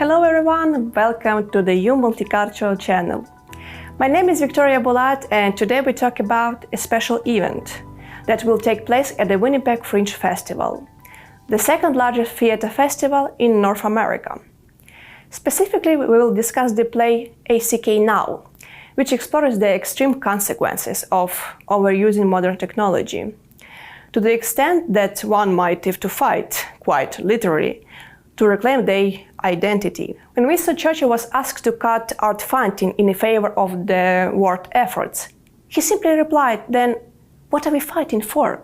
Hello everyone, welcome to the Multicultural channel. My name is Victoria Bulat and today we talk about a special event that will take place at the Winnipeg Fringe Festival, the second largest theatre festival in North America. Specifically, we will discuss the play ACK NOW, which explores the extreme consequences of overusing modern technology, to the extent that one might have to fight, quite literally, to reclaim their identity. When Winston Churchill was asked to cut art funding in favor of the war efforts, he simply replied, "Then what are we fighting for?"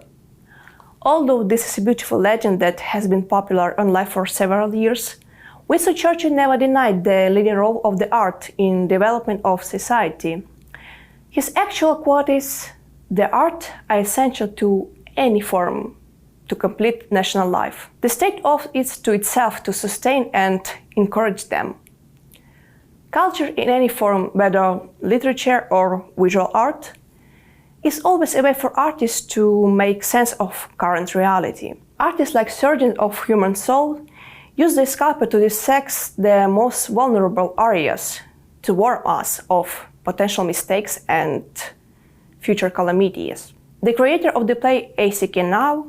Although this is a beautiful legend that has been popular online for several years, Winston Churchill never denied the leading role of the art in development of society. His actual quote is, "The art are essential to any form, to complete national life. The state owes it to itself to sustain and encourage them." Culture in any form, whether literature or visual art, is always a way for artists to make sense of current reality. Artists like surgeons of human soul use the scalpel to dissect the most vulnerable areas, to warn us of potential mistakes and future calamities. The creator of the play ACK NOW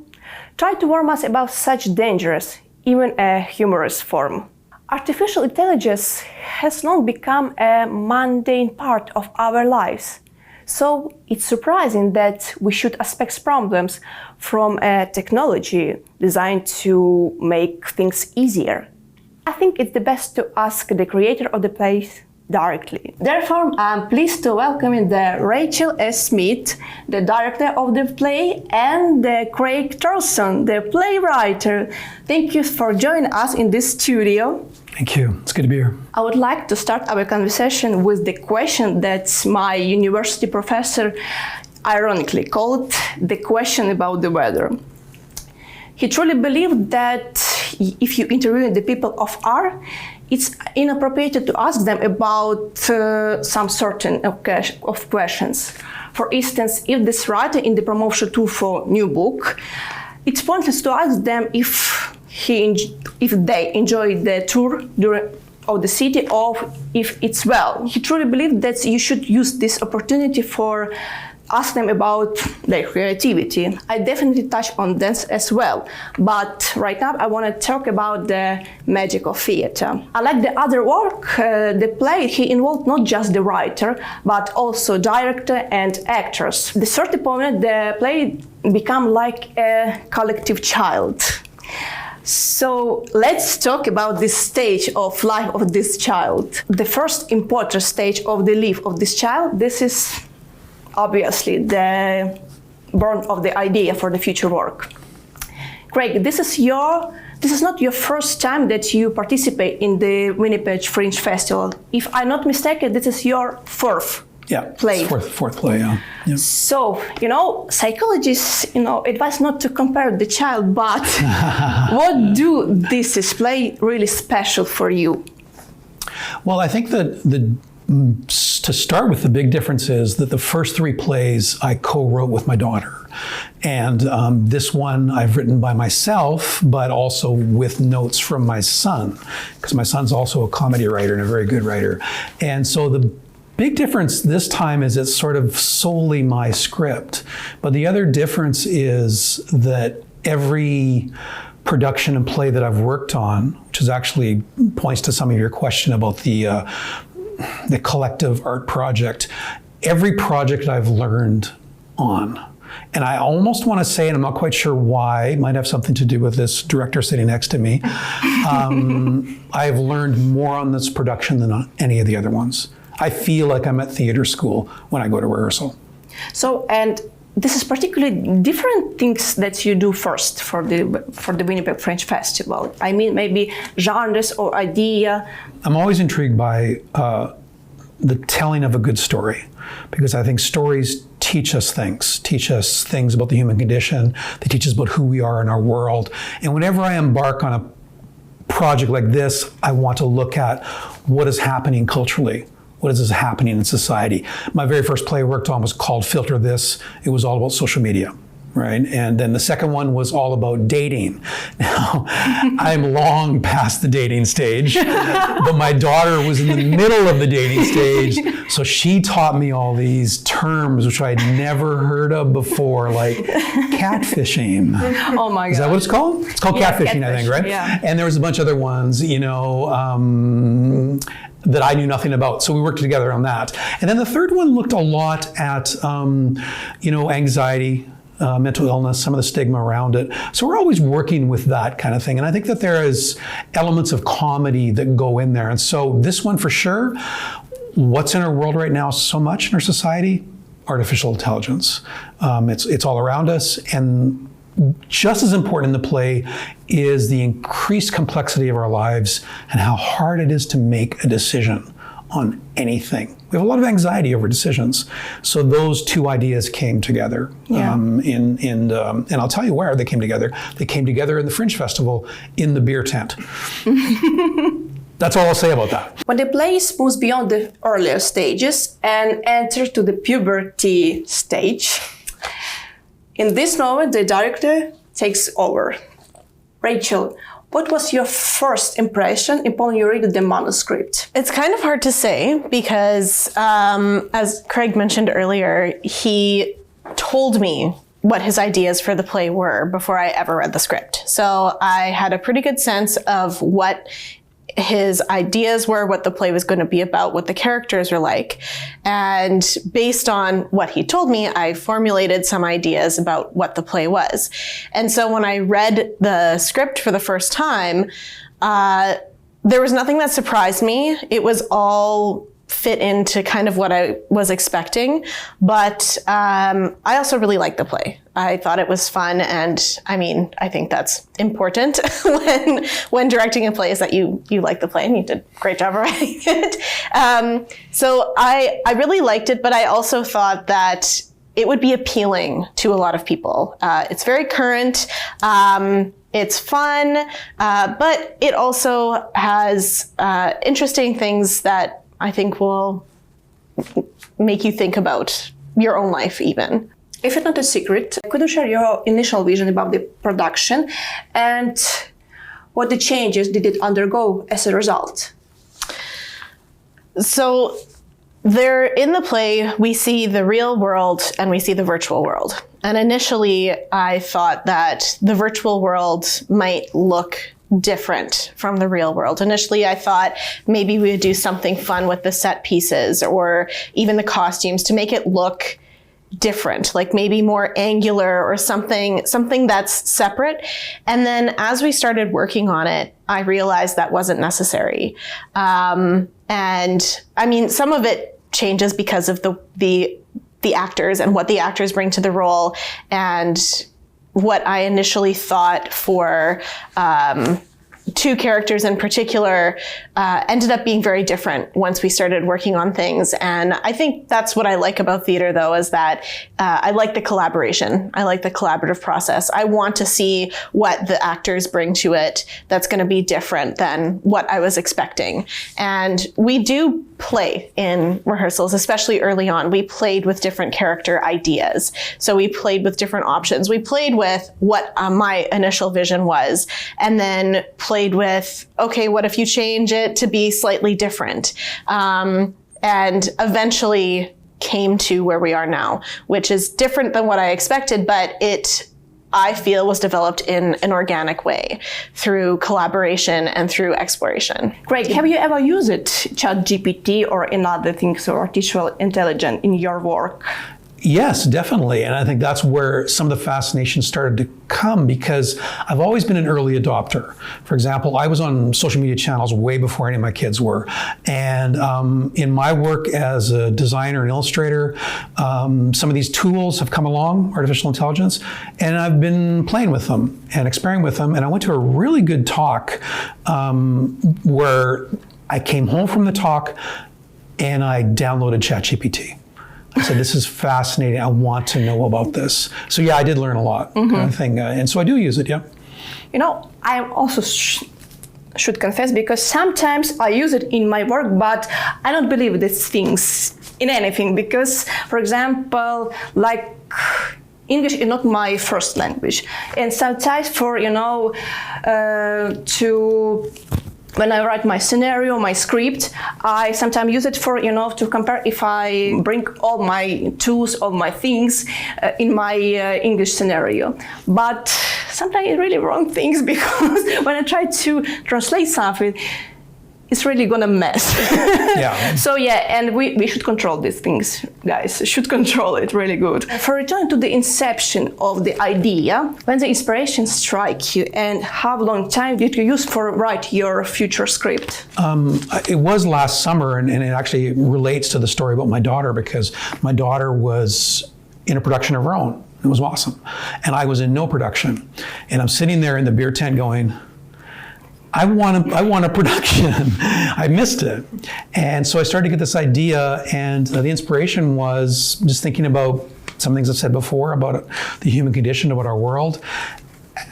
tried to warn us about such dangerous, even a humorous form. Artificial intelligence has long become a mundane part of our lives, so it's surprising that we should expect problems from a technology designed to make things easier. I think it's the best to ask the creator of the play directly. Therefore, I'm pleased to welcome Rachel S. Smith, the director of the play, and Craig Terlson, the playwright. Thank you for joining us in this studio. Thank you. It's good to be here. I would like to start our conversation with the question that my university professor ironically called the question about the weather. He truly believed that if you interview the people of art, it's inappropriate to ask them about some certain of questions. For instance, if this writer in the promotion tour for new book, it's pointless to ask them if they enjoyed the tour of the city or if it's well. He truly believed that you should use this opportunity for ask them about their creativity. I definitely touch on this as well, but right now I want to talk about the magic of theater. Unlike the other work, the play, he involved not just the writer, but also director and actors. The certain point, the play become like a collective child. So let's talk about this stage of life of this child. The first important stage of the life of this child, this is obviously the born of the idea for the future work. Craig, this is not your first time that you participate in the Winnipeg Fringe Festival. If I'm not mistaken, this is your fourth play. Fourth play, yeah. Yep. So, psychologists, advise not to compare the child, but what do this display really special for you? Well, I think that to start with, the big difference is that the first three plays I co-wrote with my daughter. And this one I've written by myself, but also with notes from my son, because my son's also a comedy writer and a very good writer. And so the big difference this time is it's sort of solely my script. But the other difference is that every production and play that I've worked on, which is actually points to some of your question about the collective art project, every project I've learned on. And I almost want to say, and I'm not quite sure why, it might have something to do with this director sitting next to me, I've learned more on this production than on any of the other ones. I feel like I'm at theater school when I go to rehearsal. So, and this is particularly different things that you do first for the Winnipeg Fringe Festival. I mean, maybe genres or idea. I'm always intrigued by the telling of a good story, because I think stories teach us things about the human condition. They teach us about who we are in our world. And whenever I embark on a project like this, I want to look at what is happening culturally. What is happening in society? My very first play I worked on was called Filter This. It was all about social media, right? And then the second one was all about dating. Now, I'm long past the dating stage, but my daughter was in the middle of the dating stage, so she taught me all these terms which I'd never heard of before, like catfishing. Oh my God. Is that what it's called? It's called catfishing, I think, right? Yeah. And there was a bunch of other ones, that I knew nothing about. So we worked together on that. And then the third one looked a lot at, anxiety, mental illness, some of the stigma around it. So we're always working with that kind of thing. And I think that there is elements of comedy that go in there. And so this one for sure, what's in our world right now so much in our society? Artificial intelligence. It's all around us. And just as important in the play is the increased complexity of our lives and how hard it is to make a decision on anything. We have a lot of anxiety over decisions. So those two ideas came together. Yeah. And I'll tell you where they came together. They came together in the Fringe Festival in the beer tent. That's all I'll say about that. When the play moves beyond the earlier stages and enters to the puberty stage, in this moment, the director takes over. Rachel, what was your first impression upon you read the manuscript? It's kind of hard to say because, as Craig mentioned earlier, he told me what his ideas for the play were before I ever read the script. So I had a pretty good sense of what his ideas were, what the play was going to be about, what the characters were like. And based on what he told me, I formulated some ideas about what the play was. And so when I read the script for the first time, there was nothing that surprised me. It was all fit into kind of what I was expecting. But I also really liked the play. I thought it was fun. And I think that's important when directing a play is that you like the play, and you did a great job of writing it. So I really liked it, but I also thought that it would be appealing to a lot of people. It's very current. It's fun, but it also has interesting things that I think will make you think about your own life even. If it's not a secret, could you share your initial vision about the production and what the changes did it undergo as a result? So there in the play, we see the real world and we see the virtual world. And initially, I thought that the virtual world might look different from the real world. Initially, I thought maybe we would do something fun with the set pieces or even the costumes to make it look different, like maybe more angular or something that's separate. And then as we started working on it, I realized that wasn't necessary. And some of it changes because of the actors and what the actors bring to the role, and what I initially thought for two characters in particular ended up being very different once we started working on things. And I think that's what I like about theater, though, is that I like the collaboration. I like the collaborative process. I want to see what the actors bring to it that's going to be different than what I was expecting. And we do play in rehearsals, especially early on. We played with different character ideas. So we played with different options. We played with what my initial vision was, and then played with, okay, what if you change it to be slightly different? And eventually came to where we are now, which is different than what I expected, but I feel was developed in an organic way through collaboration and through exploration. Craig, have you ever used ChatGPT or another things or artificial intelligence in your work? Yes, definitely. And I think that's where some of the fascination started to come, because I've always been an early adopter. For example, I was on social media channels way before any of my kids were. And in my work as a designer and illustrator, some of these tools have come along, artificial intelligence, and I've been playing with them and experimenting with them. And I went to a really good talk where I came home from the talk and I downloaded ChatGPT. I said, this is fascinating. I want to know about this. So yeah, I did learn a lot, kind of thing. And so I do use it, yeah. I also should confess, because sometimes I use it in my work, but I don't believe these things in anything. Because, for example, like English is not my first language, and sometimes for when I write my scenario, my script, I sometimes use it for to compare if I bring all my tools, all my things in my English scenario. But sometimes it's really wrong things, because when I try to translate something, it's really gonna mess. Yeah. So yeah, and we should control these things, guys. Should control it really good. For returning to the inception of the idea, when the inspiration strike you, and how long time did you use for write your future script? It was last summer, and it actually relates to the story about my daughter, because my daughter was in a production of her own. It was awesome. And I was in no production. And I'm sitting there in the beer tent going, I want a production. I missed it. And so I started to get this idea, and the inspiration was just thinking about some things I've said before about the human condition, about our world.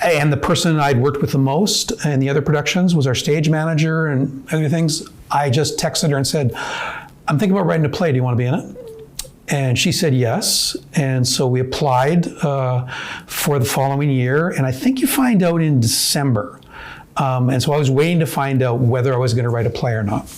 And the person I'd worked with the most in the other productions was our stage manager and other things. I just texted her and said, I'm thinking about writing a play. Do you want to be in it? And she said yes. And so we applied for the following year. And I think you find out in December. And so I was waiting to find out whether I was going to write a play or not.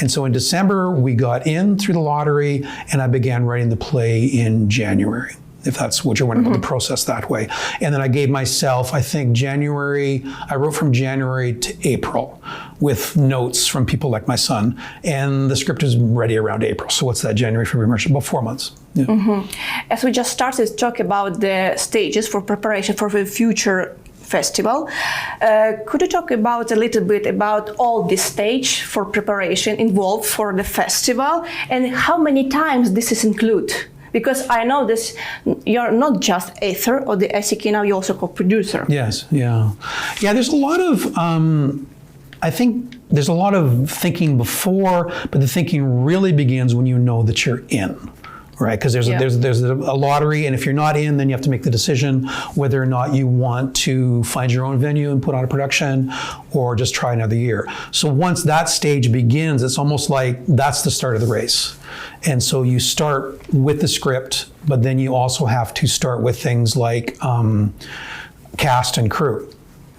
And so in December, we got in through the lottery, and I began writing the play in January, if that's what you're wondering about the process that way. And then I gave myself, I think I wrote from January to April with notes from people like my son. And the script is ready around April. So what's that, January, February, March? About 4 months. Yeah. As we just started to talk about the stages for preparation for the future festival, could you talk about a little bit about all the stage for preparation involved for the festival, and how many times this is included? Because I know this, you're not just author or the ACK NOW, you're also co-producer. Yes, yeah. Yeah, there's a lot of, I think there's a lot of thinking before, but the thinking really begins when you know that you're in. Right, because there's a lottery, and if you're not in, then you have to make the decision whether or not you want to find your own venue and put on a production, or just try another year. So once that stage begins, it's almost like that's the start of the race. And so you start with the script, but then you also have to start with things like cast and crew.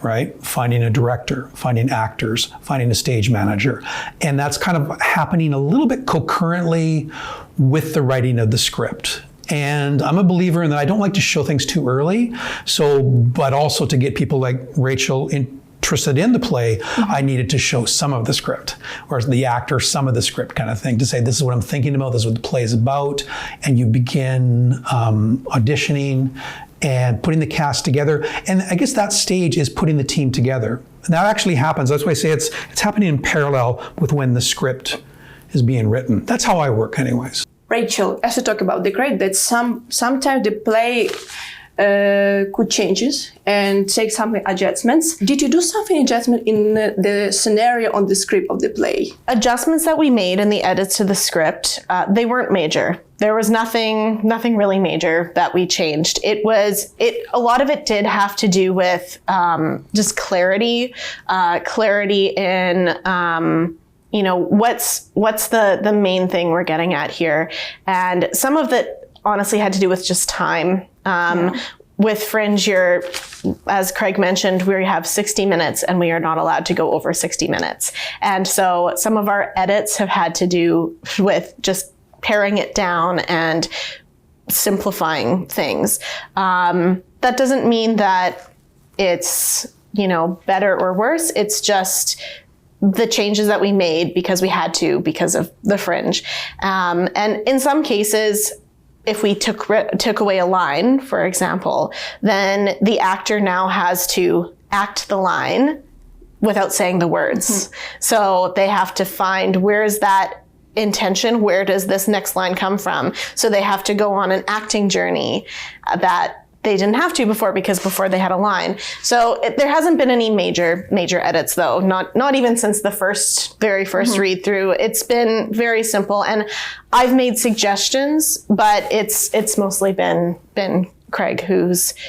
Right? Finding a director, finding actors, finding a stage manager. And that's kind of happening a little bit concurrently with the writing of the script. And I'm a believer in that I don't like to show things too early. But also to get people like Rachel interested in the play, I needed to show some of the script, or the actor some of the script kind of thing, to say, this is what I'm thinking about, this is what the play is about. And you begin auditioning and putting the cast together. And I guess that stage is putting the team together. And that actually happens. That's why I say it's happening in parallel with when the script is being written. That's how I work anyways. Rachel, as you talk about the grade, that sometimes the play could changes and take some adjustments. Did you do something adjustment in the scenario on the script of the play? Adjustments that we made in the edits to the script, they weren't major. There was nothing really major that we changed. A lot of it did have to do with just clarity in what's the main thing we're getting at here, and some of it honestly had to do with just time. With Fringe, as Craig mentioned, we have 60 minutes and we are not allowed to go over 60 minutes. And so some of our edits have had to do with just paring it down and simplifying things. That doesn't mean that it's, better or worse. It's just the changes that we made because we had to, because of the Fringe. And in some cases, if we took away a line, for example, then the actor now has to act the line without saying the words. So they have to find, where is that intention? Where does this next line come from? So they have to go on an acting journey that they didn't have to before, because before they had a line. So there hasn't been any major edits though, not even since the very first read through. It's been very simple, and I've made suggestions, but it's mostly been Craig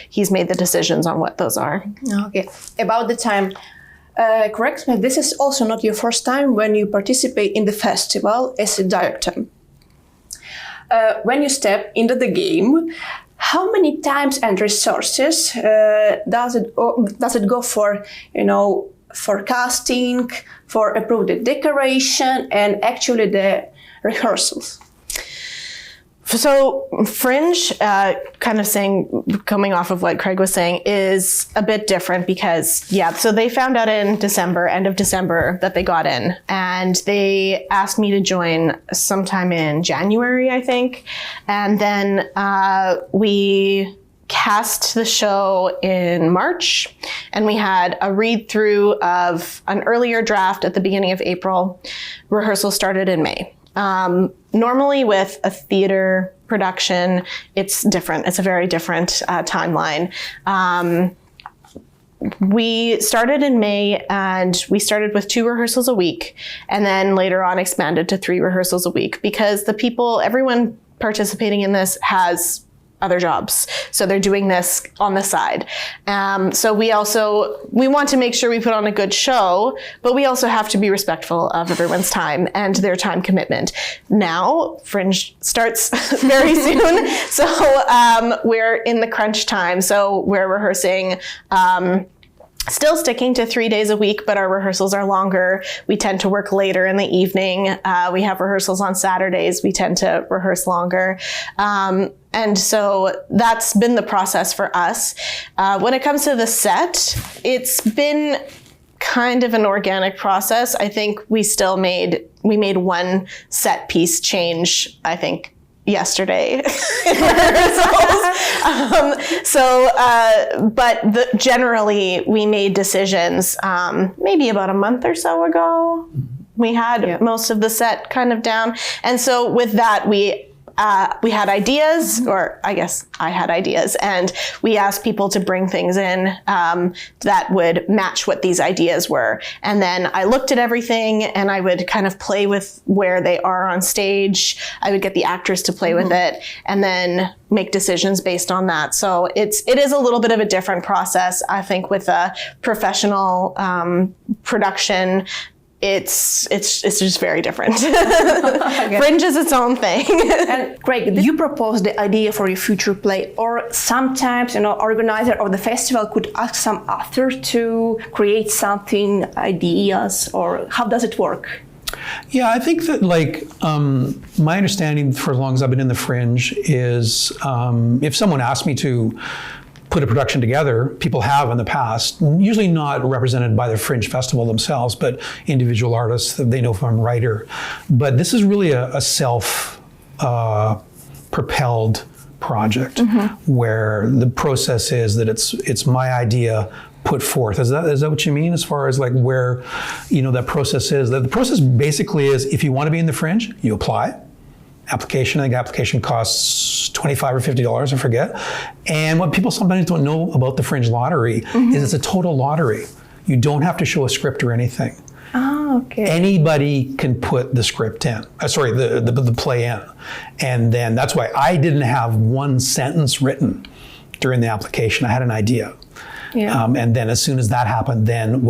he's made the decisions on what those are. Okay, about the time. Correct me, this is also not your first time when you participate in the festival as a director. When you step into the game, how many times and resources does it go for, for casting, for approved decoration, and actually the rehearsals? So Fringe, kind of coming off of what Craig was saying, is a bit different because, so they found out in end of December, that they got in, and they asked me to join sometime in January, I think. And then we cast the show in March, and we had a read through of an earlier draft at the beginning of April. Rehearsal started in May. Normally with a theater production, it's different. It's a very different timeline. We started in May, and we started with 2 rehearsals a week, and then later on expanded to 3 rehearsals a week because everyone participating in this has other jobs. So they're doing this on the side. So we want to make sure we put on a good show, but we also have to be respectful of everyone's time and their time commitment. Now, Fringe starts very soon. So we're in the crunch time. So we're rehearsing, still sticking to 3 days a week, but our rehearsals are longer. We tend to work later in the evening. We have rehearsals on Saturdays. We tend to rehearse longer. And so that's been the process for us. When it comes to the set, it's been kind of an organic process. I think we made one set piece change, I think, yesterday in rehearsals. But generally we made decisions maybe about a month or so ago. We had most of the set kind of down. And so with that, we had ideas, or I guess I had ideas, and we asked people to bring things in that would match what these ideas were. And then I looked at everything, and I would kind of play with where they are on stage. I would get the actors to play with it, and then make decisions based on that. So it is a little bit of a different process, I think, with a professional production. It's just very different. Okay. Fringe is its own thing. And Craig, did you propose the idea for your future play, or sometimes organizer of the festival could ask some author to create something, ideas, or how does it work? Yeah, I think that my understanding for as long as I've been in the Fringe is if someone asked me to put a production together, people have in the past, usually not represented by the Fringe Festival themselves, but individual artists that they know if I'm a writer. But this is really a self-propelled project where the process is that it's my idea put forth. Is that what you mean as far as where that process is? The process basically is if you want to be in the Fringe, you apply. I think application costs $25 or $50, I forget. And what people sometimes don't know about the Fringe Lottery is it's a total lottery. You don't have to show a script or anything. Oh, okay. Anybody can put the script in, the play in. And then that's why I didn't have one sentence written during the application. I had an idea. Yeah. And then as soon as that happened, then,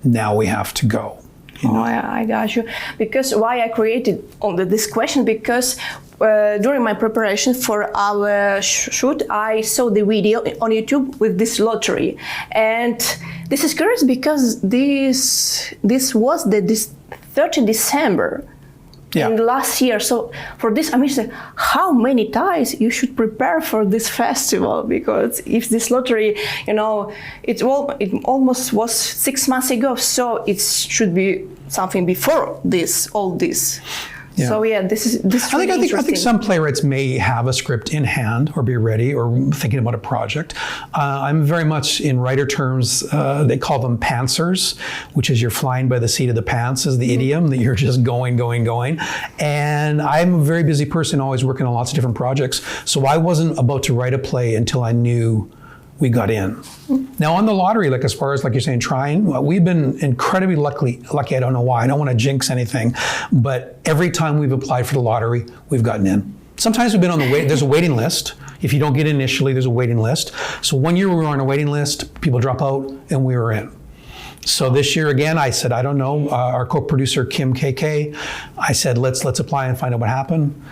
now we have to go. I got you. Because why I created this question, because during my preparation for our shoot, I saw the video on YouTube with this lottery. And this is curious because this was this 30 December. In last year. So for this, I mean, how many times you should prepare for this festival? Because if this lottery, it almost was 6 months ago. So it should be something before all this. Yeah. So this is really I think some playwrights may have a script in hand or be ready or thinking about a project. I'm very much in writer terms. They call them pantsers, which is you're flying by the seat of the pants is the idiom, that you're just going. And I'm a very busy person, always working on lots of different projects. So I wasn't about to write a play until I knew we got in. Now on the lottery, as far as you're saying, we've been incredibly lucky. I don't know why. I don't want to jinx anything, but every time we've applied for the lottery, we've gotten in. Sometimes we've been on there's a waiting list. If you don't get in initially, there's a waiting list. So 1 year we were on a waiting list, people drop out, and we were in. So this year again, I said, I don't know, our co-producer Kim KK, I said, let's apply and find out what happened.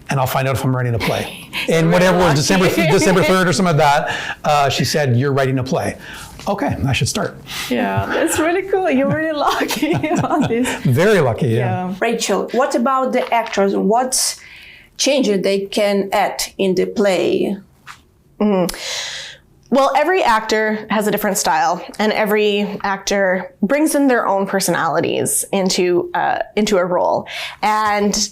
And I'll find out if I'm writing a play. And whatever was December lucky. December 3rd or something like that, she said, "You're writing a play." Okay, I should start. Yeah, that's really cool. You're really lucky about this. Very lucky, yeah. Rachel, what about the actors? What changes they can add in the play? Well, every actor has a different style, and every actor brings in their own personalities into a role. And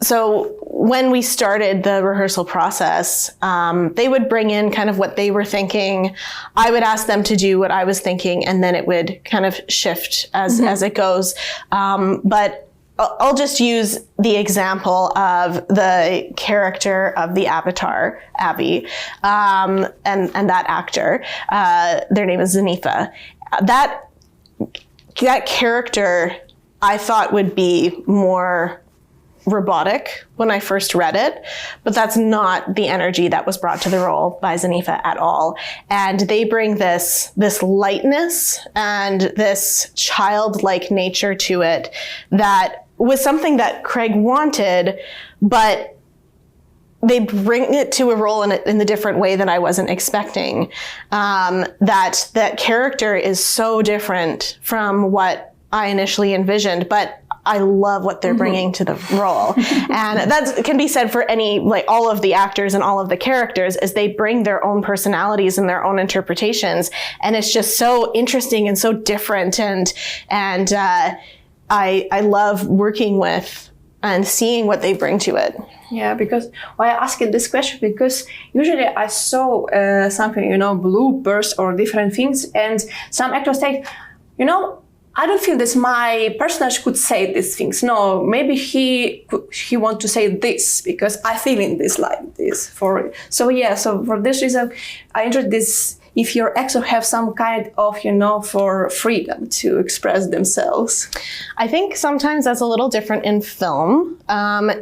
so when we started the rehearsal process, they would bring in kind of what they were thinking. I would ask them to do what I was thinking, and then it would kind of shift as it goes. But I'll just use the example of the character of the Avatar, Abby, and that actor. Their name is Zanifa. That character I thought would be more robotic when I first read it, but that's not the energy that was brought to the role by Zanifa at all. And they bring this lightness and this childlike nature to it that was something that Craig wanted, but they bring it to a role in a different way that I wasn't expecting. That character is so different from what I initially envisioned, but I love what they're bringing to the role. And that can be said for all of the actors and all of the characters, is they bring their own personalities and their own interpretations. And it's just so interesting and so different. And I love working with and seeing what they bring to it. Yeah, because why I asked this question, because usually I saw something, bloopers or different things, and some actors say, I don't feel this. My personage could say these things. No, maybe he want to say this because I feel in this like this. So for this reason, I enjoyed this. If your actors have some kind of, for freedom to express themselves. I think sometimes that's a little different in film.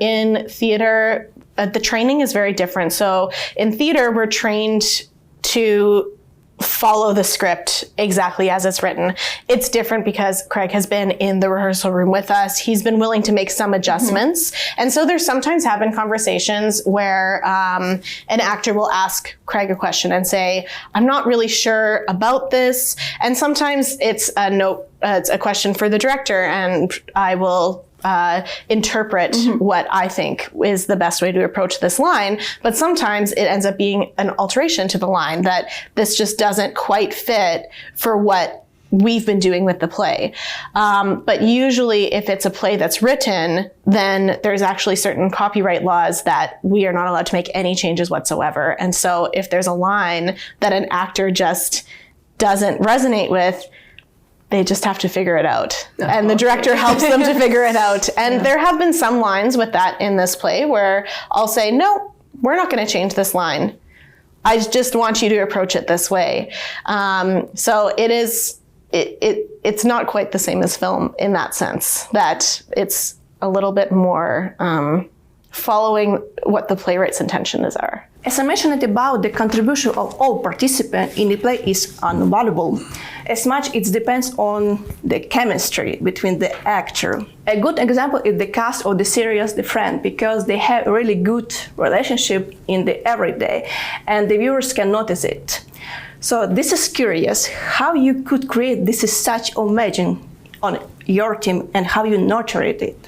In theater, the training is very different. So in theater, we're trained to follow the script exactly as it's written. It's different because Craig has been in the rehearsal room with us. He's been willing to make some adjustments. And so there's sometimes have been conversations where an actor will ask Craig a question and say, I'm not really sure about this. And sometimes it's a question for the director, and I will interpret what I think is the best way to approach this line. But sometimes it ends up being an alteration to the line, that this just doesn't quite fit for what we've been doing with the play. But usually if it's a play that's written, then there's actually certain copyright laws that we are not allowed to make any changes whatsoever. And so if there's a line that an actor just doesn't resonate with, they just have to figure it out. And the director helps them to figure it out. And there have been some lines with that in this play where I'll say, no, we're not going to change this line. I just want you to approach it this way. So it's not quite the same as film in that sense, that it's a little bit more following what the playwright's intentions are. As I mentioned about the contribution of all participants in the play is invaluable. As much it depends on the chemistry between the actor. A good example is the cast of the series The Friend, because they have a really good relationship in the everyday, and the viewers can notice it. So this is curious, how you could create this is such amazing on your team, and how you nurtured it.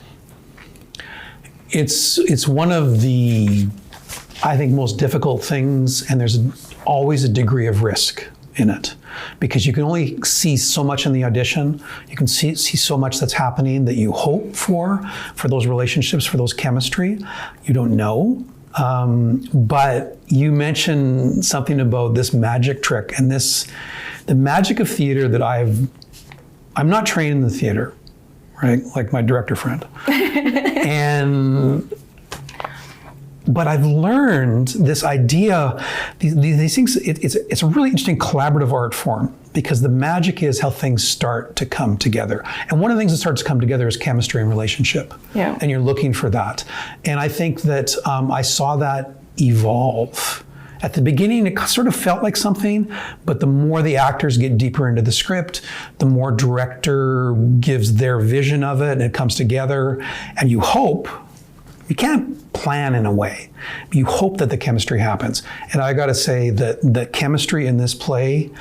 It's one of the, I think, most difficult things, and there's always a degree of risk in it, because you can only see so much in the audition. You can see so much that's happening that you hope for those relationships, for those chemistry. You don't know. But you mentioned something about this magic trick, and the magic of theater that I'm not trained in the theater, right? Like my director friend. But I've learned this idea, these things, it's a really interesting collaborative art form, because the magic is how things start to come together. And one of the things that starts to come together is chemistry and relationship. Yeah. And you're looking for that. And I think that I saw that evolve. At the beginning, it sort of felt like something, but the more the actors get deeper into the script, the more director gives their vision of it, and it comes together. And you hope You can't plan in a way. You hope that the chemistry happens. And I got to say that the chemistry in this play,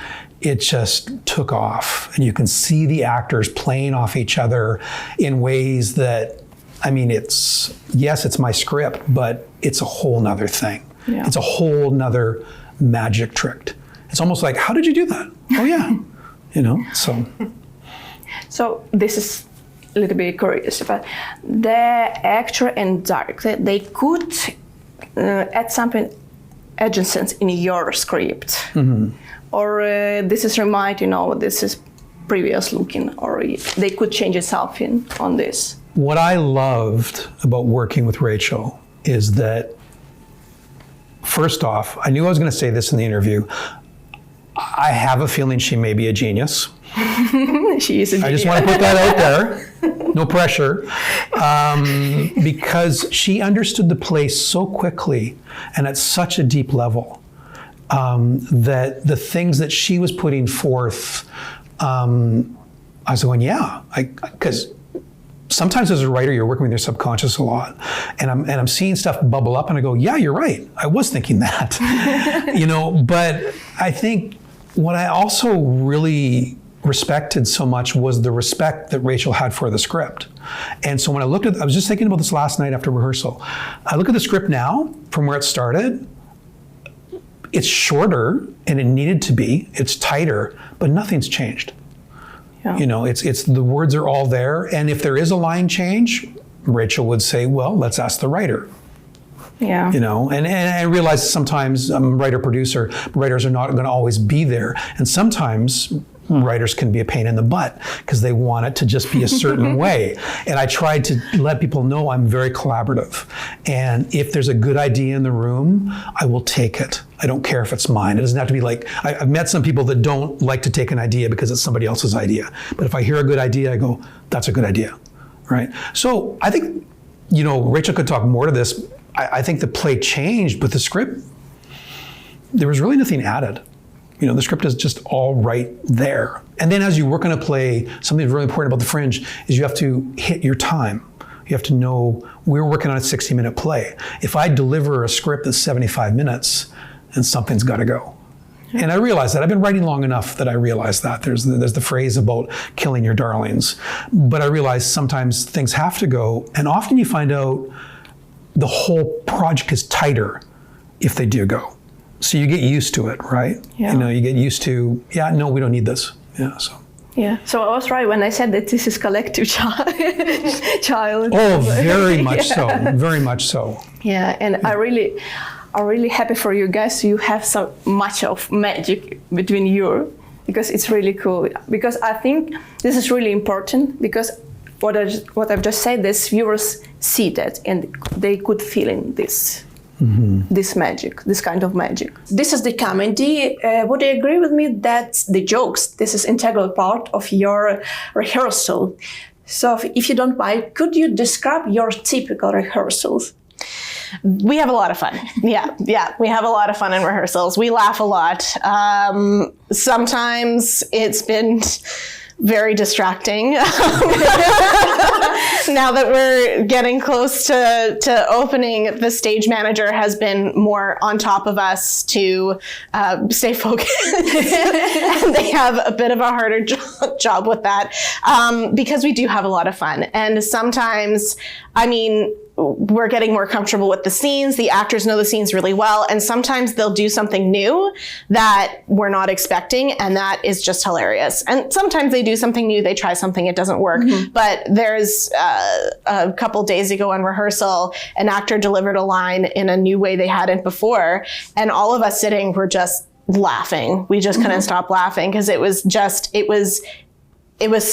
it just took off. And you can see the actors playing off each other in ways that, I mean, it's my script, but it's a whole nother thing. Yeah. It's a whole nother magic trick. It's almost like, how did you do that? Oh yeah, so. So this is a little bit curious, but the actor and director, they could add something adjacent in your script, or this is this is previous looking, or they could change something on this. What I loved about working with Rachel is that, first off, I knew I was going to say this in the interview. I have a feeling she may be a genius. She is a genius. I just want to put that out there. No pressure. Because she understood the play so quickly and at such a deep level that the things that she was putting forth, I was going, because sometimes as a writer, you're working with your subconscious a lot, and I'm seeing stuff bubble up, and I go, yeah, you're right. I was thinking that, But I think what I also really respected so much was the respect that Rachel had for the script. And so when I was just thinking about this last night after rehearsal. I look at the script now from where it started. It's shorter, and it needed to be. It's tighter, but nothing's changed. Yeah. It's the words are all there, and if there is a line change, Rachel would say, well, let's ask the writer. Yeah. And I realize sometimes I'm a writer-producer, writers are not going to always be there, and sometimes writers can be a pain in the butt because they want it to just be a certain way. And I try to let people know I'm very collaborative, and if there's a good idea in the room, I will take it. I don't care if it's mine. It doesn't have to be like, I've met some people that don't like to take an idea because it's somebody else's idea. But if I hear a good idea, I go, that's a good idea, right? So I think, Rachel could talk more to this. I think the play changed, but the script, there was really nothing added. The script is just all right there. And then as you work on a play, something that's really important about the Fringe is you have to hit your time. You have to know, we're working on a 60-minute play. If I deliver a script that's 75 minutes, and something's got to go. And I realize that. I've been writing long enough that I realize that. There's the phrase about killing your darlings. But I realize sometimes things have to go, and often you find out the whole project is tighter if they do go. So you get used to it, right? Yeah. You get used to, no, we don't need this. Yeah, so. Yeah, so I was right when I said that this is collective child. Oh, very much so, very much so. Yeah, and I'm really happy for you guys. You have so much of magic between you, because it's really cool. Because I think this is really important, because what I've just said, these viewers see that and they could feel in this. This magic, this kind of magic. This is the comedy. Would you agree with me that the jokes, this is integral part of your rehearsal? So if you don't mind, could you describe your typical rehearsals? We have a lot of fun. Yeah, we have a lot of fun in rehearsals. We laugh a lot. Sometimes it's been very distracting. Now that we're getting close to opening, the stage manager has been more on top of us to stay focused. And they have a bit of a harder job with that, because we do have a lot of fun. And sometimes, we're getting more comfortable with the scenes. The actors know the scenes really well. And sometimes they'll do something new that we're not expecting. And that is just hilarious. And sometimes they do something new. They try something, it doesn't work. But there's a couple days ago in rehearsal, an actor delivered a line in a new way they hadn't before. And all of us sitting were just laughing. We just couldn't stop laughing, because it was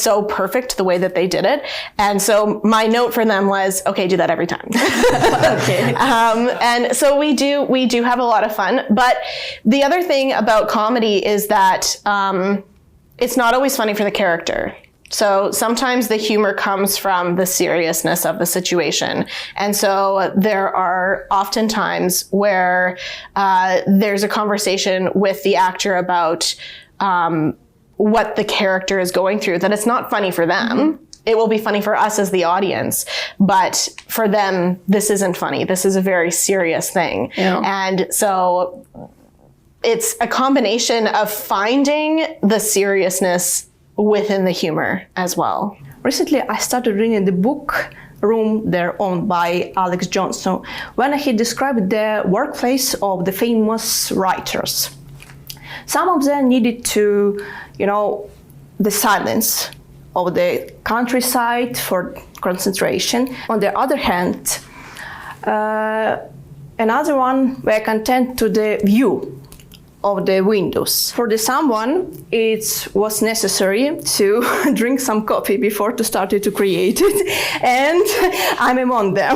so perfect the way that they did it. And so my note for them was, okay, do that every time. Okay. And so we do have a lot of fun. But the other thing about comedy is that it's not always funny for the character. So sometimes the humor comes from the seriousness of the situation. And so there are often times where there's a conversation with the actor about what the character is going through, that it's not funny for them. It will be funny for us as the audience. But for them, this isn't funny. This is a very serious thing. Yeah. And so it's a combination of finding the seriousness within the humor as well. Recently, I started reading the book Room Their Own by Alex Johnson, when he described the workplace of the famous writers. Some of them needed to, the silence of the countryside for concentration. On the other hand, another one were content to the view of the windows. For the someone, it was necessary to drink some coffee before to start to create it, and I'm among them.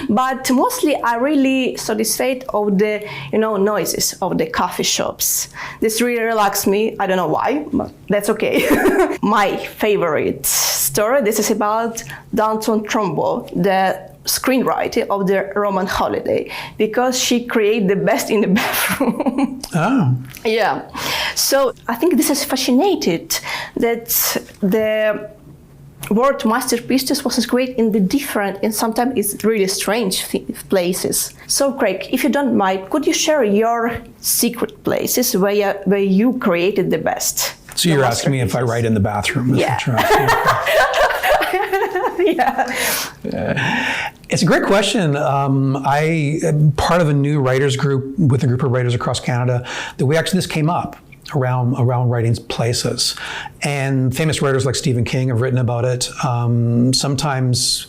But mostly I really satisfied of the noises of the coffee shops. This really relaxed me. I don't know why, but that's okay. My favorite story, this is about Danton Trumbo, the screenwriter of the Roman Holiday, because she created the best in the bathroom. Oh. Yeah. So I think this is fascinated that the word masterpieces was great in the different and sometimes it's really strange places. So Craig, if you don't mind, could you share your secret places where you created the best? So you're asking me if I write in the bathroom? Yeah. Yeah. It's a great question. I am part of a new writers group with a group of writers across Canada that this came up around writing places. And famous writers like Stephen King have written about it. Sometimes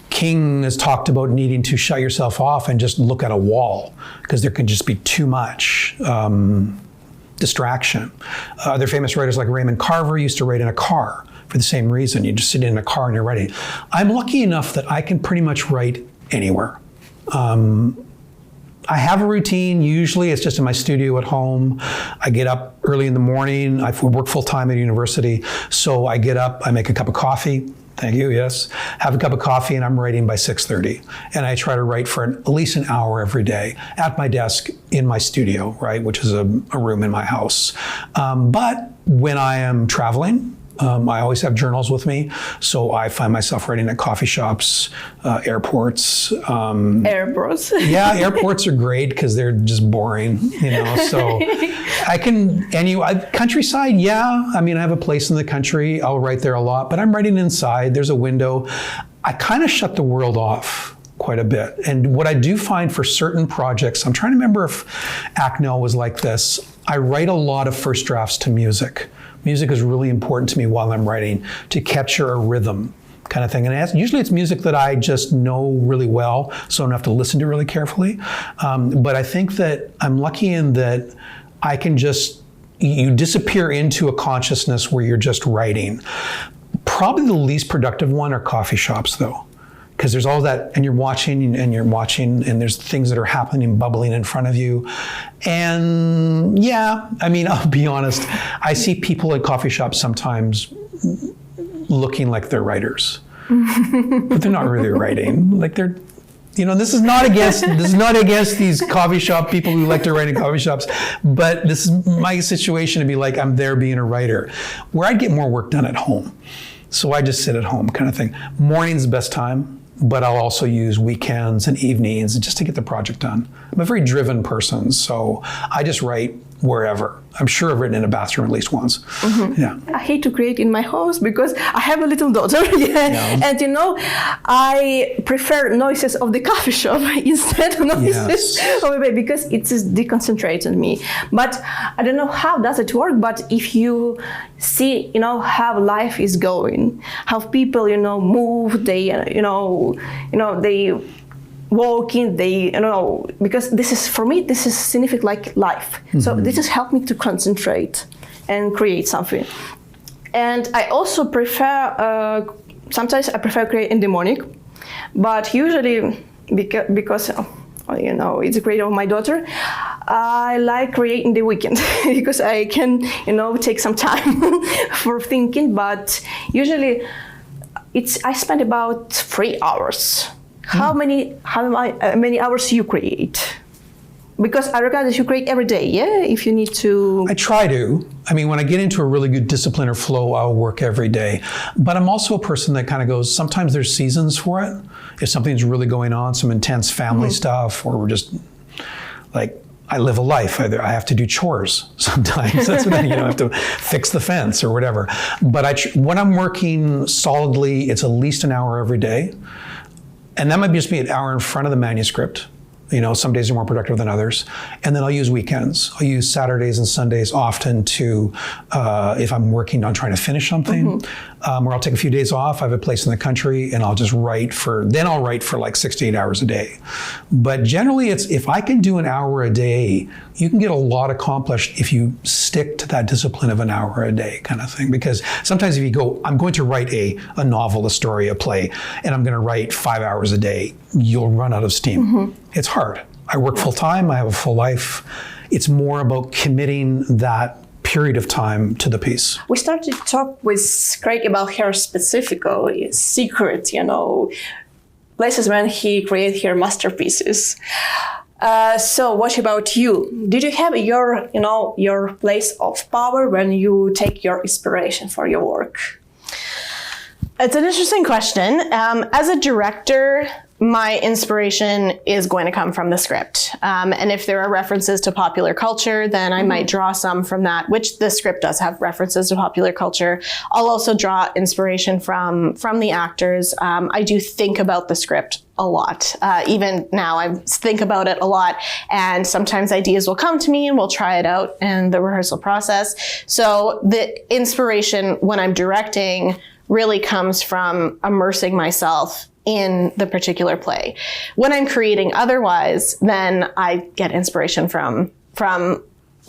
King has talked about needing to shut yourself off and just look at a wall because there can just be too much distraction. Other famous writers like Raymond Carver used to write in a car for the same reason. You just sit in a car and you're writing. I'm lucky enough that I can pretty much write anywhere. I have a routine. Usually it's just in my studio at home. I get up early in the morning. I work full time at a university. So I get up, I make a cup of coffee. Thank you, yes. Have a cup of coffee and I'm writing by 6:30. And I try to write for at least an hour every day at my desk in my studio, right, which is a room in my house. But when I am traveling, I always have journals with me, so I find myself writing at coffee shops, airports. Airports. Yeah, airports are great because they're just boring, so I can, countryside, yeah. I mean, I have a place in the country, I'll write there a lot, but I'm writing inside, there's a window. I kind of shut the world off quite a bit. And what I do find for certain projects, I'm trying to remember if ACK NOW was like this, I write a lot of first drafts to music. Music is really important to me while I'm writing to capture a rhythm kind of thing. And usually it's music that I just know really well, so I don't have to listen to really carefully. But I think that I'm lucky in that I can you disappear into a consciousness where you're just writing. Probably the least productive one are coffee shops though. Because there's all that, and you're watching, and there's things that are happening, bubbling in front of you. And yeah, I mean, I'll be honest, I see people at coffee shops sometimes looking like they're writers, but they're not really writing. Like this is not against these coffee shop people who like to write in coffee shops, but this is my situation to be like, I'm there being a writer, where I'd get more work done at home. So I just sit at home kind of thing. Morning's the best time. But I'll also use weekends and evenings just to get the project done. I'm a very driven person, so I just write wherever. I'm sure I've written in a bathroom at least once. Mm-hmm. Yeah. I hate to create in my house because I have a little daughter, and I prefer noises of the coffee shop instead of noises of the baby because it just deconcentrates me. But I don't know how does it work, but if you see, how life is going, how people, move, they, they walking, because this is, for me, this is significant like life. Mm-hmm. So this has helped me to concentrate and create something. And I also prefer, sometimes I prefer create in the morning, but usually because it's a creative of my daughter, I like creating the weekend because I can, take some time for thinking, but usually I spend about 3 hours. How many hours you create? Because I regard that you create every day, yeah? If you need to... I try to. I mean, when I get into a really good discipline or flow, I'll work every day. But I'm also a person that kind of goes, sometimes there's seasons for it. If something's really going on, some intense family stuff, or we're just like, I live a life. I have to do chores sometimes. That's what I have to fix the fence or whatever. But when I'm working solidly, it's at least an hour every day. And that might just be an hour in front of the manuscript. Some days are more productive than others. And then I'll use weekends. I'll use Saturdays and Sundays often to, if I'm working on trying to finish something, or I'll take a few days off. I have a place in the country and I'll just write for like 6 to 8 hours a day. But generally it's, if I can do an hour a day, you can get a lot accomplished if you stick to that discipline of an hour a day kind of thing. Because sometimes if you go, I'm going to write a novel, a story, a play, and I'm going to write 5 hours a day, you'll run out of steam. It's hard. I work full time. I have a full life. It's more about committing that period of time to the piece. We started to talk with Craig about her specific secret, places when he created her masterpieces. So what about you? Did you have your place of power when you take your inspiration for your work? It's an interesting question. As a director, my inspiration is going to come from the script. And if there are references to popular culture, then I might draw some from that, which the script does have references to popular culture. I'll also draw inspiration from the actors. I do think about the script a lot. Even now, I think about it a lot. And sometimes ideas will come to me and we'll try it out in the rehearsal process. So the inspiration when I'm directing really comes from immersing myself in the particular play. When I'm creating otherwise, then I get inspiration from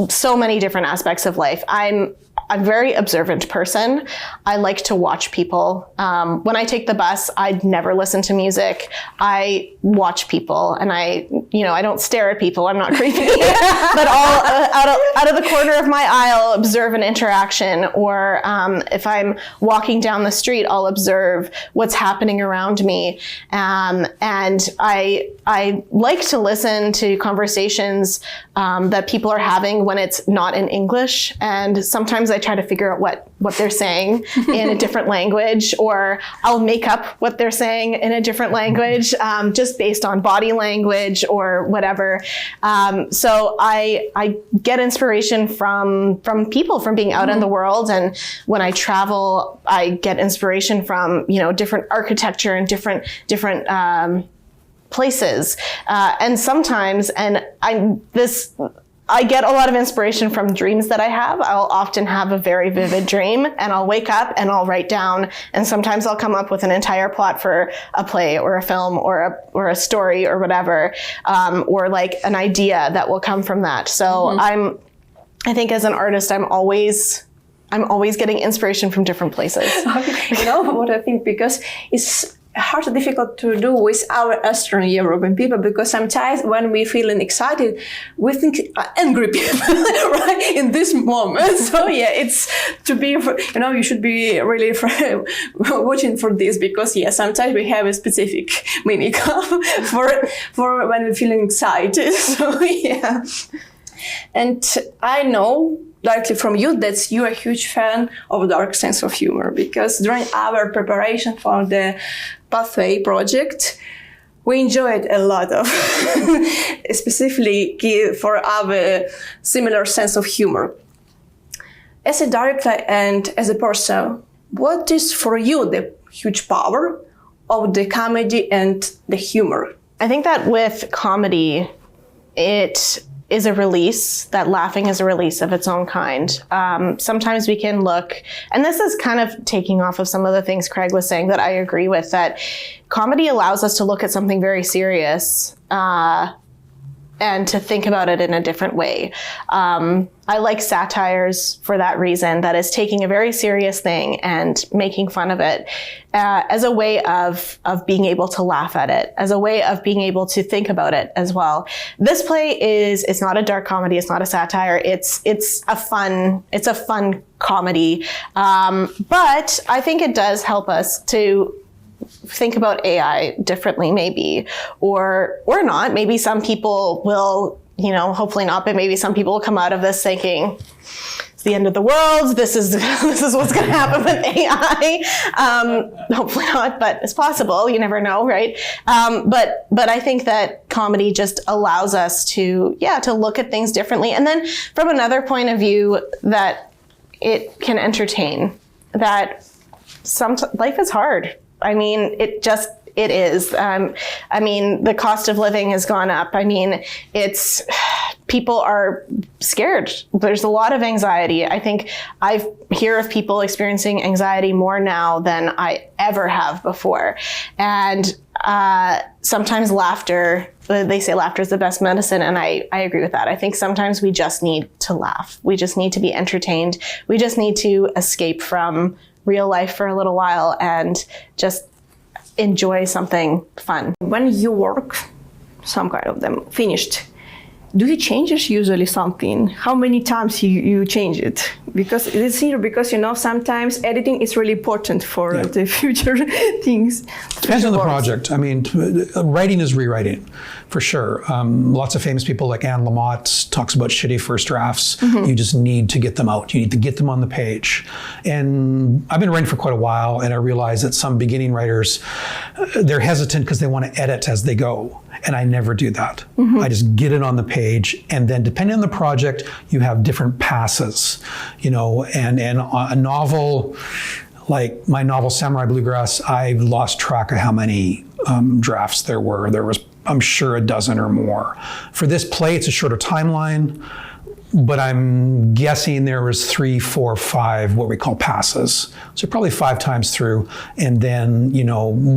so many different aspects of life. I'm a very observant person. I like to watch people. When I take the bus, I never listen to music. I watch people, and I don't stare at people. I'm not creepy, but out of the corner of my eye, I'll observe an interaction. Or if I'm walking down the street, I'll observe what's happening around me. And I like to listen to conversations that people are having when it's not in English. And sometimes I try to figure out what they're saying in a different language, or I'll make up what they're saying in a different language, just based on body language or whatever. So I get inspiration from people, from being out in the world. And when I travel, I get inspiration from, different architecture and different places. And sometimes, I get a lot of inspiration from dreams that I have. I'll often have a very vivid dream, and I'll wake up and I'll write down, and sometimes I'll come up with an entire plot for a play or a film or a story or whatever, or like an idea that will come from that. So I think as an artist, I'm always getting inspiration from different places. What I think, because it's hard and difficult to do with our Eastern European people, because sometimes when we feeling excited, we think angry people, right, in this moment. So yeah, it's to be, you should be really watching for this, because sometimes we have a specific meaning for when we're feeling excited. So yeah, and I know directly from you that you're a huge fan of dark sense of humor, because during our preparation for the Pathway project, we enjoyed a lot of, specifically for our similar sense of humor. As a director and as a person, what is for you the huge power of the comedy and the humor? I think that with comedy, it is a release, that laughing is a release of its own kind. Sometimes we can look, and this is kind of taking off of some of the things Craig was saying that I agree with, that comedy allows us to look at something very serious and to think about it in a different way. I like satires for that reason, that is taking a very serious thing and making fun of it as a way of being able to laugh at it, as a way of being able to think about it as well. This play it's not a dark comedy, it's not a satire, it's a fun comedy. But I think it does help us to think about AI differently, maybe, or not. Maybe some people will, hopefully not, but maybe some people will come out of this thinking, it's the end of the world. This is what's going to happen with AI. Hopefully not, but it's possible. You never know, right? But I think that comedy just allows us to look at things differently. And then from another point of view, that it can entertain. That life is hard. I mean, it is. The cost of living has gone up. People are scared. There's a lot of anxiety. I think I hear of people experiencing anxiety more now than I ever have before. And sometimes laughter, they say laughter is the best medicine, and I agree with that. I think sometimes we just need to laugh. We just need to be entertained. We just need to escape from real life for a little while and just enjoy something fun. When you work, some kind of them finished, do you change usually something? How many times you change it? Because it's here, because sometimes editing is really important for the future things. Depends on the project. I mean, writing is rewriting, for sure. Lots of famous people like Anne Lamott talks about shitty first drafts. Mm-hmm. You just need to get them out. You need to get them on the page. And I've been writing for quite a while, and I realize that some beginning writers, they're hesitant because they want to edit as they go. And I never do that. Mm-hmm. I just get it on the page, and then depending on the project, you have different passes, and a novel, like my novel Samurai Bluegrass, I've lost track of how many drafts there were. There was, I'm sure, a dozen or more. For this play, it's a shorter timeline, but I'm guessing there was 3, 4, 5, what we call passes. So probably 5 times through, and then,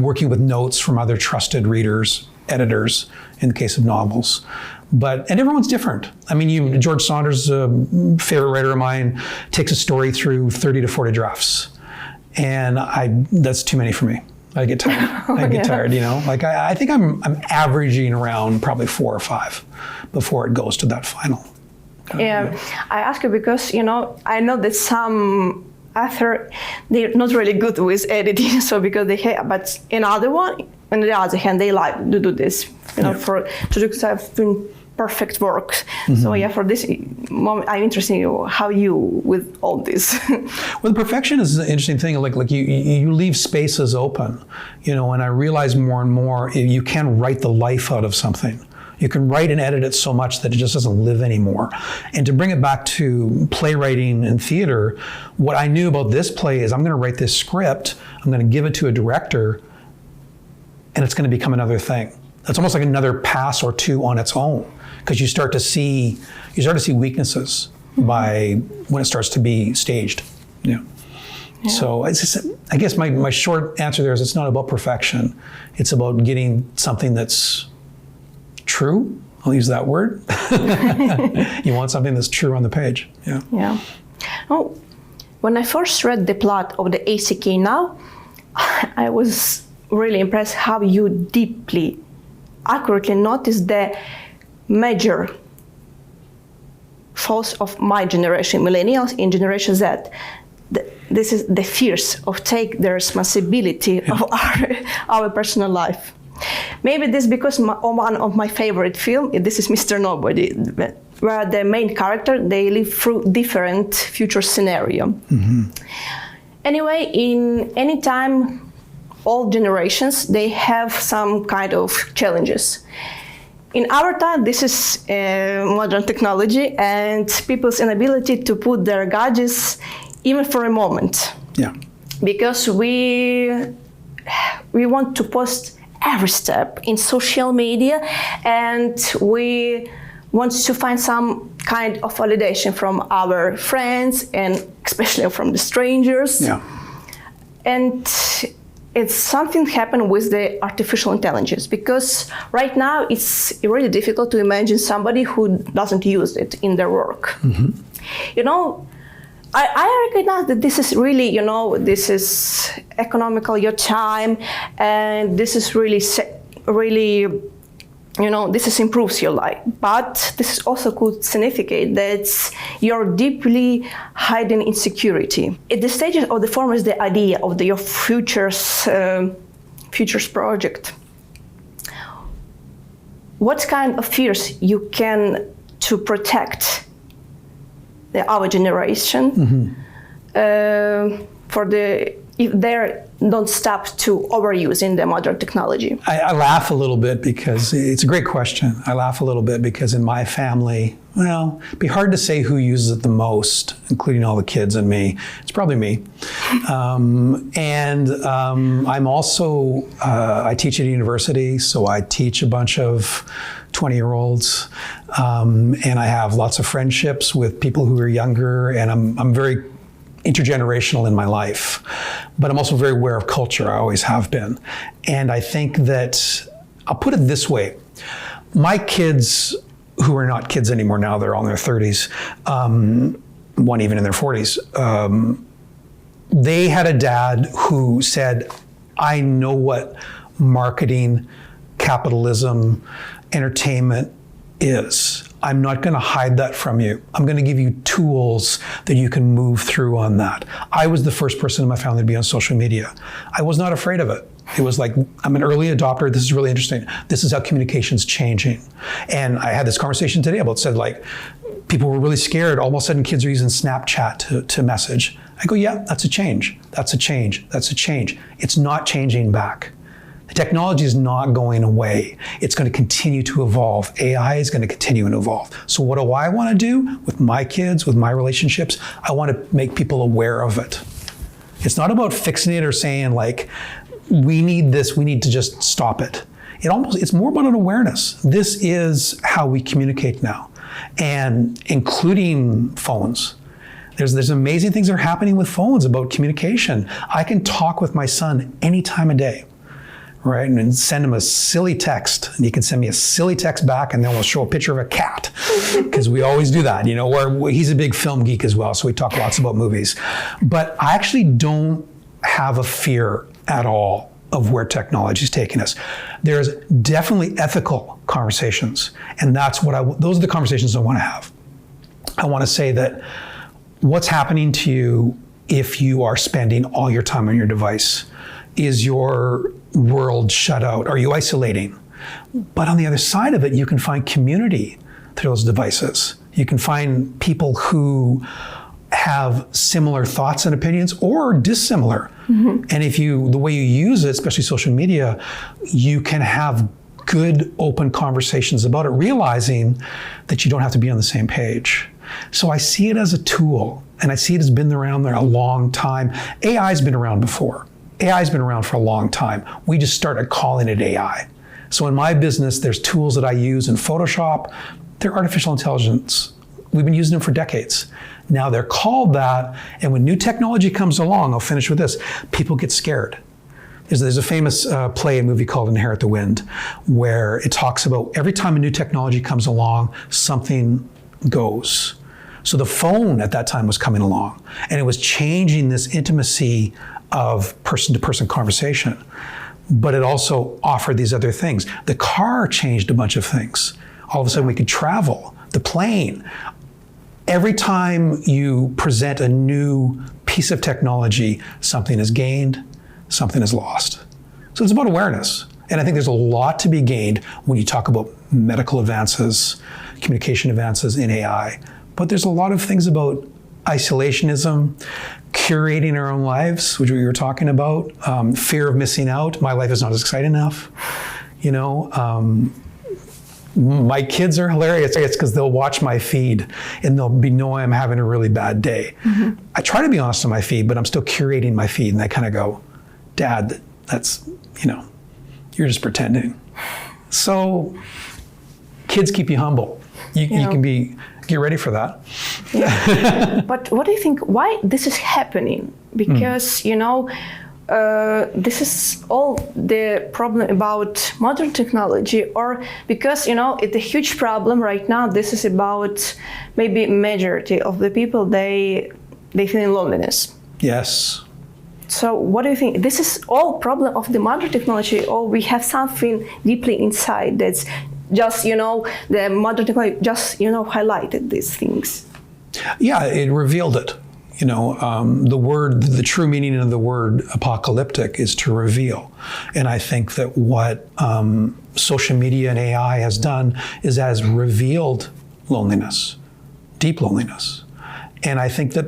working with notes from other trusted readers, editors, in the case of novels. And everyone's different. I mean, George Saunders, a favorite writer of mine, takes a story through 30 to 40 drafts. And that's too many for me. I get tired. I get tired, I think I'm averaging around probably 4 or 5 before it goes to that final. Yeah, I ask you because, I know that some authors, they're not really good with editing, so because but on the other hand, they like to do this, to do something perfect work. Mm-hmm. So for this moment, I'm interested in how you with all this. Well, the perfection is an interesting thing. Like you leave spaces open, and I realize more and more you can write the life out of something. You can write and edit it so much that it just doesn't live anymore. And to bring it back to playwriting and theater, what I knew about this play is I'm going to write this script, I'm going to give it to a director, and it's going to become another thing. It's almost like another pass or two on its own, because you start to see weaknesses by when it starts to be staged. Yeah. So I guess my short answer there is it's not about perfection. It's about getting something that's true. I'll use that word. You want something that's true on the page. Yeah. Yeah. Oh, when I first read the plot of the ACK NOW, I was really impressed how you deeply, accurately noticed the major faults of my generation, millennials in Generation Z. This is the fears of take the responsibility of our personal life. Maybe this because one of my favorite film, this is Mr. Nobody, where the main character, they live through different future scenario. Mm-hmm. Anyway, in any time, all generations, they have some kind of challenges. In our time, this is modern technology and people's inability to put their gadgets even for a moment. Yeah. Because we want to post every step in social media, and we want to find some kind of validation from our friends and especially from the strangers. Yeah. And it's something happened with the artificial intelligence, because right now it's really difficult to imagine somebody who doesn't use it in their work. Mm-hmm. I recognize that this is really, this is economical, your time, and this is really, this improves your life. But this also could signify that you're deeply hiding insecurity. At the stages of the form is the idea of your futures project. what kind of fears you can to protect our generation if they don't stop to overusing the modern technology? I laugh a little bit because it's a great question. I laugh a little bit because in my family, well, it'd be hard to say who uses it the most, including all the kids and me. It's probably me. I'm also, I teach at a university, so I teach a bunch of 20-year-olds, and I have lots of friendships with people who are younger, and I'm very intergenerational in my life, but I'm also very aware of culture. I always have been. And I think that, I'll put it this way, my kids, who are not kids anymore now, they're all in their 30s, one even in their 40s, they had a dad who said, I know what marketing, capitalism, entertainment is. I'm not going to hide that from you. I'm going to give you tools that you can move through on that. I was the first person in my family to be on social media. I was not afraid of it. It was like, I'm an early adopter. This is really interesting. This is how communication's changing. And I had this conversation today about, said like, people were really scared. All of a sudden kids are using Snapchat to message. I go, yeah, that's a change. That's a change. That's a change. It's not changing back. The technology is not going away. It's going to continue to evolve. AI is going to continue to evolve. So what do I want to do with my kids, with my relationships? I want to make people aware of it. It's not about fixing it or saying like, we need this, we need to just stop it. It's more about an awareness. This is how we communicate now, and including phones. There's amazing things that are happening with phones about communication. I can talk with my son any time of day, right? And send him a silly text, and he can send me a silly text back, and then we'll show a picture of a cat, because we always do that, you know, where he's a big film geek as well, so we talk lots about movies. But I actually don't have a fear at all of where technology is taking us. There's definitely ethical conversations, and those are the conversations I want to have. I want to say that what's happening to you if you are spending all your time on your device? Is your world shut out? Are you isolating? But on the other side of it, you can find community through those devices. You can find people who have similar thoughts and opinions or dissimilar. Mm-hmm. And the way you use it, especially social media, you can have good, open conversations about it, realizing that you don't have to be on the same page. So I see it as a tool, and I see it has been around there a long time. AI's been around before. AI's been around for a long time. We just started calling it AI. So in my business, there's tools that I use in Photoshop. They're artificial intelligence. We've been using them for decades. Now they're called that, and when new technology comes along, I'll finish with this, people get scared. There's a famous play and movie called Inherit the Wind, where it talks about every time a new technology comes along, something goes. So the phone at that time was coming along, and it was changing this intimacy of person-to-person conversation. But it also offered these other things. The car changed a bunch of things. All of a sudden we could travel, the plane. Every time you present a new piece of technology, something is gained, something is lost. So it's about awareness. And I think there's a lot to be gained when you talk about medical advances, communication advances in AI. But there's a lot of things about isolationism, curating our own lives, which we were talking about, fear of missing out. My life is not as exciting enough. You know, my kids are hilarious. It's because they'll watch my feed and they'll be knowing I'm having a really bad day. Mm-hmm. I try to be honest on my feed, but I'm still curating my feed, and they kind of go, Dad, that's, you know, you're just pretending. So kids keep you humble. You can get ready for that. Yeah. But what do you think, why this is happening? Because, you know, this is all the problem about modern technology, or because, you know, it's a huge problem right now. This is about maybe majority of the people, they feel loneliness. Yes. So what do you think? This is all problem of the modern technology, or we have something deeply inside that's just, you know, the modern technology just, you know, highlighted these things? Yeah, it revealed it. The true meaning of the word apocalyptic is to reveal. And I think that what social media and AI has done is has revealed loneliness, deep loneliness. And I think that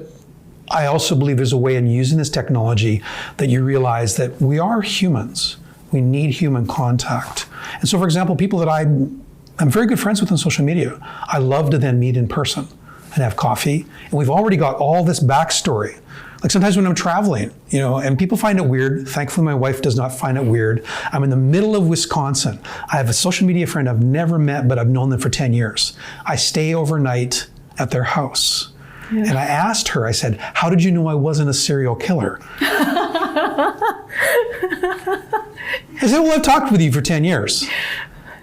I also believe there's a way in using this technology that you realize that we are humans. We need human contact. And so, for example, people that I'm very good friends with on social media, I love to then meet in person and have coffee. And we've already got all this backstory. Like sometimes when I'm traveling, and people find it weird. Thankfully, my wife does not find it weird. I'm in the middle of Wisconsin. I have a social media friend I've never met, but I've known them for 10 years. I stay overnight at their house. Yeah. And I asked her, I said, how did you know I wasn't a serial killer? I said, well, I've talked with you for 10 years.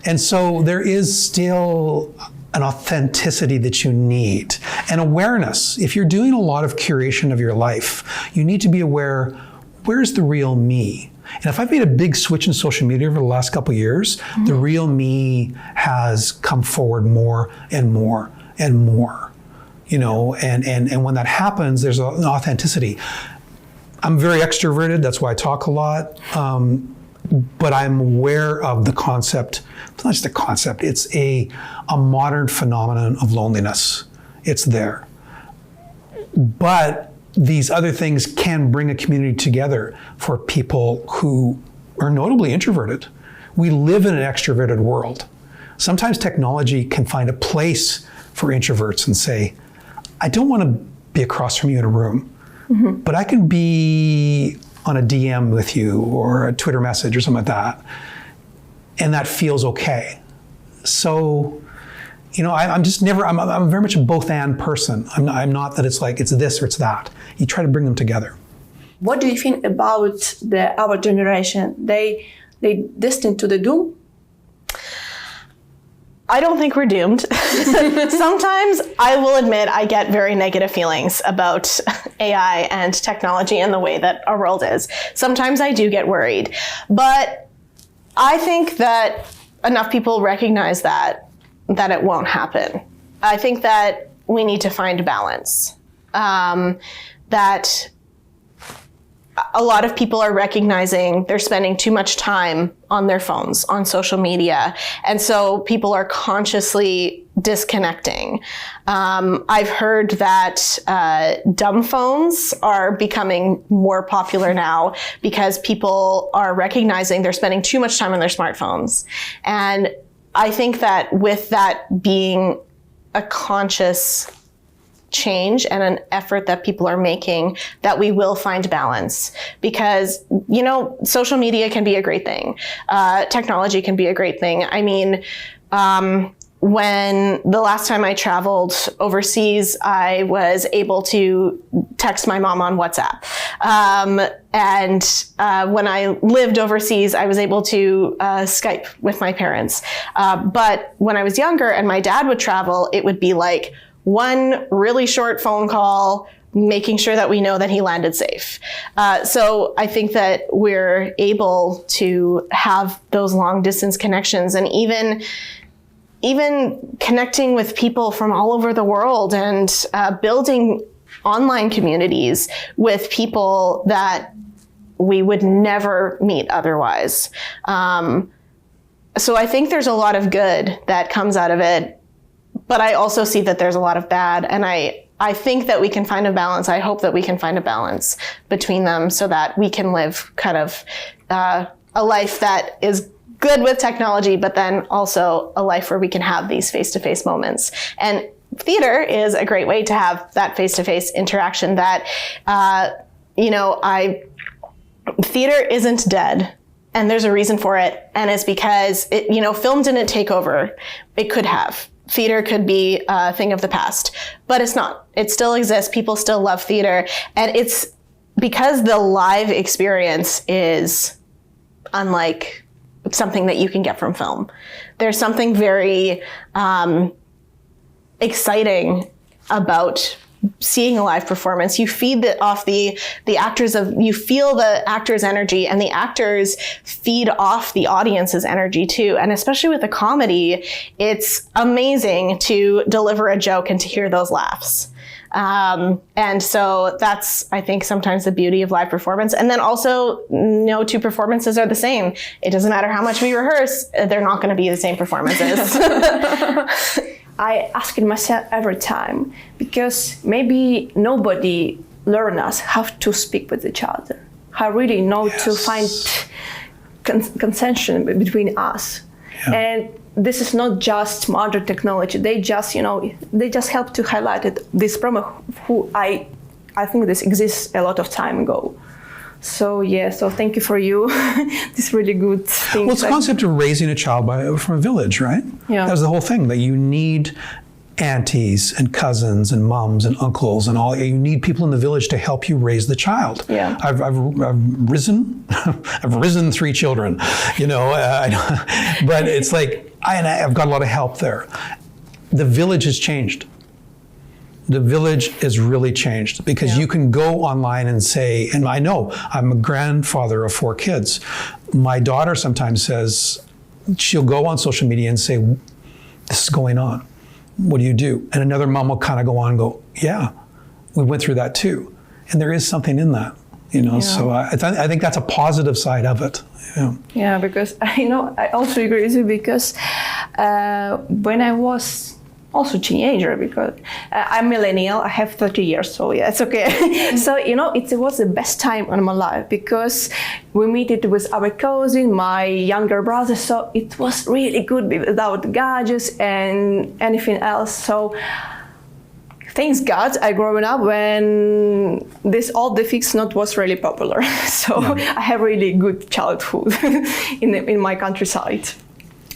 And so there is still an authenticity that you need, and awareness. If you're doing a lot of curation of your life, you need to be aware, where's the real me? And if I've made a big switch in social media over the last couple of years, the real me has come forward more and more and more. And when that happens, there's an authenticity. I'm very extroverted, that's why I talk a lot. But I'm aware of the concept. It's not just a concept, it's a modern phenomenon of loneliness. It's there. But these other things can bring a community together for people who are notably introverted. We live in an extroverted world. Sometimes technology can find a place for introverts and say, I don't want to be across from you in a room, but I can be on a DM with you or a Twitter message or something like that. And that feels okay. So, I'm very much a both and person. I'm not that it's like, it's this or it's that. You try to bring them together. What do you think about our generation? They destined to the doom? I don't think we're doomed. Sometimes I will admit I get very negative feelings about AI and technology and the way that our world is. Sometimes I do get worried, but I think that enough people recognize that it won't happen. I think that we need to find balance. That a lot of people are recognizing they're spending too much time on their phones, on social media. And so people are consciously disconnecting. I've heard that dumb phones are becoming more popular now because people are recognizing they're spending too much time on their smartphones. And I think that with that being a conscious change and an effort that people are making, that we will find balance. Because, social media can be a great thing. Technology can be a great thing. I mean, when the last time I traveled overseas, I was able to text my mom on WhatsApp. When I lived overseas, I was able to Skype with my parents. But when I was younger and my dad would travel, it would be like one really short phone call, making sure that we know that he landed safe. So I think that we're able to have those long distance connections, and even connecting with people from all over the world and building online communities with people that we would never meet otherwise. So I think there's a lot of good that comes out of it, but I also see that there's a lot of bad, and I think that we can find a balance. I hope that we can find a balance between them so that we can live kind of a life that is good with technology, but then also a life where we can have these face-to-face moments. And theater is a great way to have that face-to-face interaction that, theater isn't dead. And there's a reason for it. And it's because film didn't take over. It could have. Theater could be a thing of the past, but it's not. It still exists. People still love theater. And it's because the live experience is unlike something that you can get from film. There's something very exciting about seeing a live performance. You feed off the actors you feel the actors' energy, and the actors feed off the audience's energy too. And especially with a comedy, it's amazing to deliver a joke and to hear those laughs. And so that's, I think, sometimes the beauty of live performance. And then also, no two performances are the same. It doesn't matter how much we rehearse, they're not going to be the same performances. I ask it myself every time, because maybe nobody learn us how to speak with each other, how really know to find consensus between us. Yeah. And this is not just modern technology. They just, they just help to highlight it. This problem, who I think this exists a lot of time ago. So so thank you for you. This really good thing. Well, it's the concept of raising a child from a village, right? Yeah. That's the whole thing, that you need aunties and cousins and moms and uncles and all. You need people in the village to help you raise the child. Yeah. I've risen, I've risen 3 children, but it's like, I've got a lot of help there. The village has changed. The village has really changed, because you can go online and say, and I know I'm a grandfather of 4 kids. My daughter sometimes says, she'll go on social media and say, this is going on. What do you do? And another mom will kind of go on and go, yeah, we went through that too. And there is something in that, so I think that's a positive side of it. Yeah, because I also agree with you, because when I was also teenager, because I'm millennial, I have 30 years, so it's okay. So, it was the best time in my life, because we meet it with our cousin, my younger brother, so it was really good without gadgets and anything else. So thanks God, I growing up when all the fix not was really popular. So I have really good childhood in my countryside.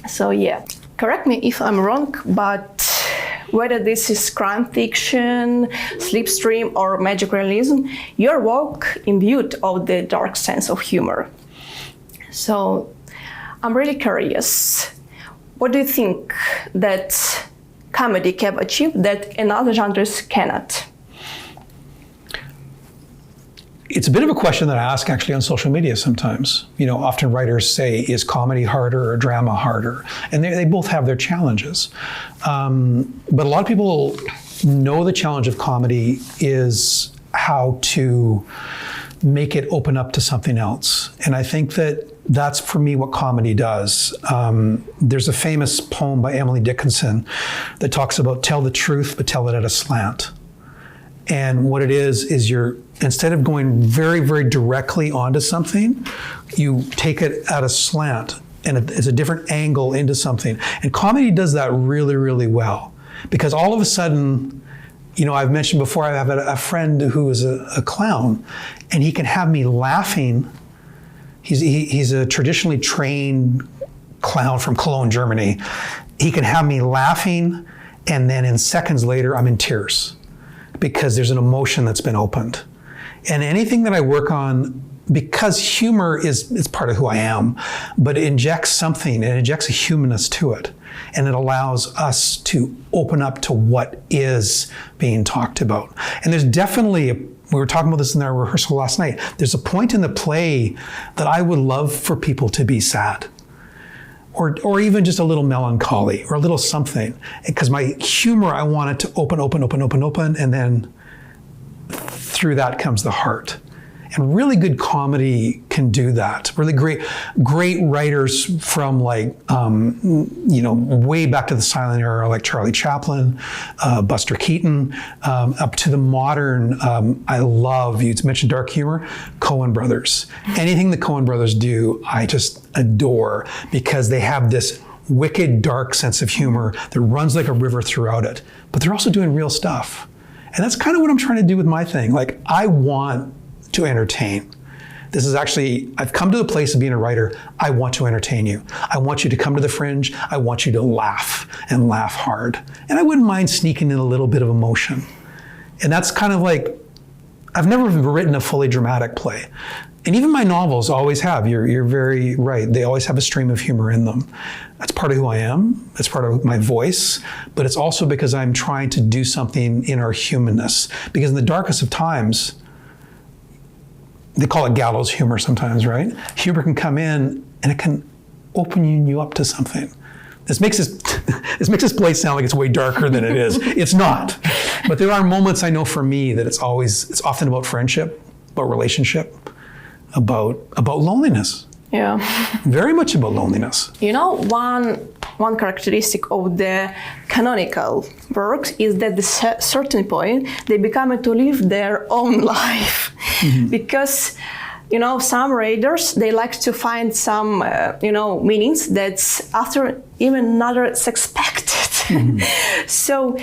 So correct me if I'm wrong, but whether this is crime fiction, slipstream, or magic realism, your work imbued of the dark sense of humor. So I'm really curious, what do you think that comedy can achieve that another genres cannot? It's a bit of a question that I ask actually on social media sometimes. Often writers say, is comedy harder or drama harder? And they both have their challenges. But a lot of people know the challenge of comedy is how to make it open up to something else. And I think that's for me what comedy does. There's a famous poem by Emily Dickinson that talks about tell the truth, but tell it at a slant. And what it is you're, instead of going very, very directly onto something, you take it at a slant, and it's a different angle into something. And comedy does that really, really well. Because all of a sudden, I've mentioned before, I have a friend who is a clown, and he can have me laughing. He's a traditionally trained clown from Cologne, Germany. He can have me laughing, and then in seconds later, I'm in tears, because there's an emotion that's been opened. And anything that I work on, because humor is part of who I am, but it injects something, it injects a humanness to it. And it allows us to open up to what is being talked about. And there's definitely, we were talking about this in our rehearsal last night, there's a point in the play that I would love for people to be sad. Or even just a little melancholy, or a little something. Because my humor, I want it to open, and then through that comes the heart. And really good comedy can do that. Really great writers from way back to the silent era, like Charlie Chaplin, Buster Keaton, up to the modern, I love, you mentioned dark humor, Coen brothers. Anything the Coen brothers do, I just adore, because they have this wicked, dark sense of humor that runs like a river throughout it. But they're also doing real stuff. And that's kind of what I'm trying to do with my thing. Like, I want to entertain. This is actually, I've come to the place of being a writer, I want to entertain you. I want you to come to the Fringe, I want you to laugh, and laugh hard. And I wouldn't mind sneaking in a little bit of emotion. And that's kind of like, I've never written a fully dramatic play. And even my novels always have, you're very right, they always have a stream of humor in them. That's part of who I am, it's part of my voice, but it's also because I'm trying to do something in our humanness. Because in the darkest of times, they call it gallows humor sometimes, right? Humor can come in and it can open you up to something. This makes this place sound like it's way darker than it is. It's not. But there are moments I know for me that it's often about friendship, about relationship, about loneliness. Yeah. Very much about loneliness. You know, one characteristic of the canonical works is that at a certain point they become to live their own life. Because, you know, some readers, they like to find some, meanings that's after even not expected. So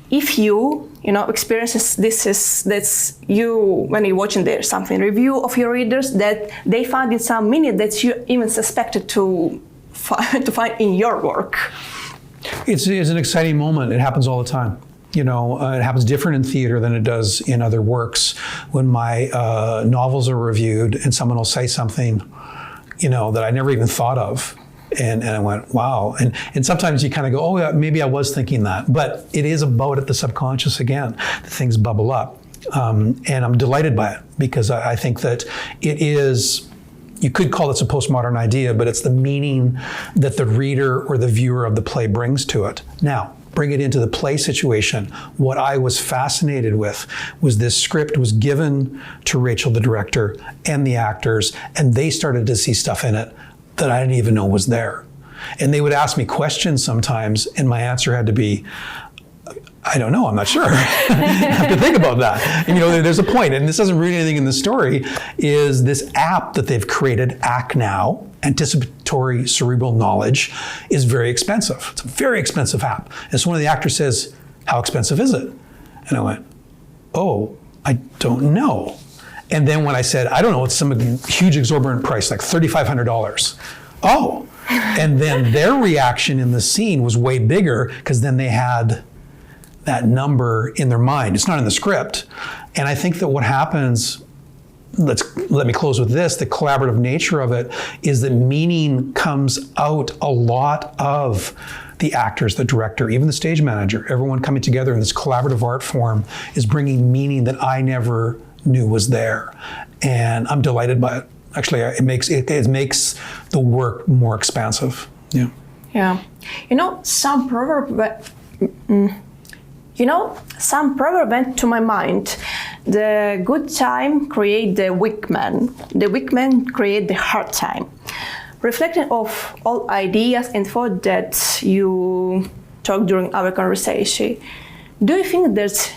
if you experiences that's you when you're watching there something review of your readers that they find in some meaning that you even suspected to find in your work. It's an exciting moment. It happens all the time. It happens different in theater than it does in other works. When my novels are reviewed and someone will say something, that I never even thought of. And I went, wow. And sometimes you kind of go, oh, yeah, maybe I was thinking that. But it is about the subconscious again. The things bubble up. And I'm delighted by it because I think that it is, you could call this a postmodern idea, but it's the meaning that the reader or the viewer of the play brings to it. Now, bring it into the play situation. What I was fascinated with was this script was given to Rachel, the director, and the actors, and they started to see stuff in it that I didn't even know was there. And they would ask me questions sometimes, and my answer had to be, I don't know, I'm not sure. I have to think about that. And, there's a point, and this doesn't ruin anything in the story, is this app that they've created, ACK NOW, Anticipatory Cerebral Knowledge, is very expensive. It's a very expensive app. And so one of the actors says, how expensive is it? And I went, oh, I don't know. And then when I said, I don't know, it's some huge exorbitant price, like $3,500. Oh, and then their reaction in the scene was way bigger because then they had that number in their mind. It's not in the script. And I think that what happens, let me close with this, the collaborative nature of it is that meaning comes out a lot of the actors, the director, even the stage manager, everyone coming together in this collaborative art form is bringing meaning that I never knew was there, and I'm delighted by it. Actually, it makes the work more expansive. Yeah. Yeah. Some proverb went to my mind. The good time create the weak man. The weak man create the hard time. Reflecting of all ideas and thought that you talked during our conversation, do you think there's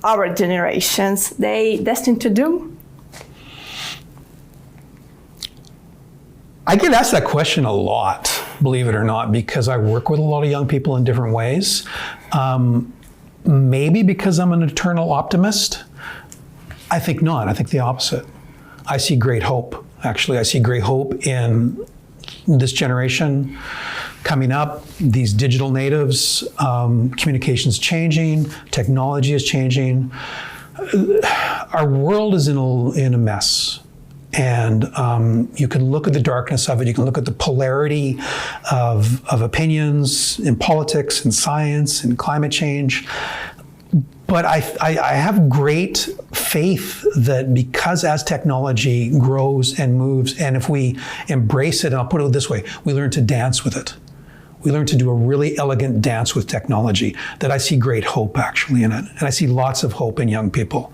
our generations, they destined to do? I get asked that question a lot, believe it or not, because I work with a lot of young people in different ways. Maybe because I'm an eternal optimist. I think not. I think the opposite. I see great hope. Actually, I see great hope in this generation coming up, these digital natives, communication's changing, technology is changing. Our world is in a mess. And you can look at the darkness of it, you can look at the polarity of opinions in politics and science and climate change. But I have great faith that because as technology grows and moves, and if we embrace it, and I'll put it this way, we learn to dance with it. We learn to do a really elegant dance with technology, that I see great hope actually in it. And I see lots of hope in young people.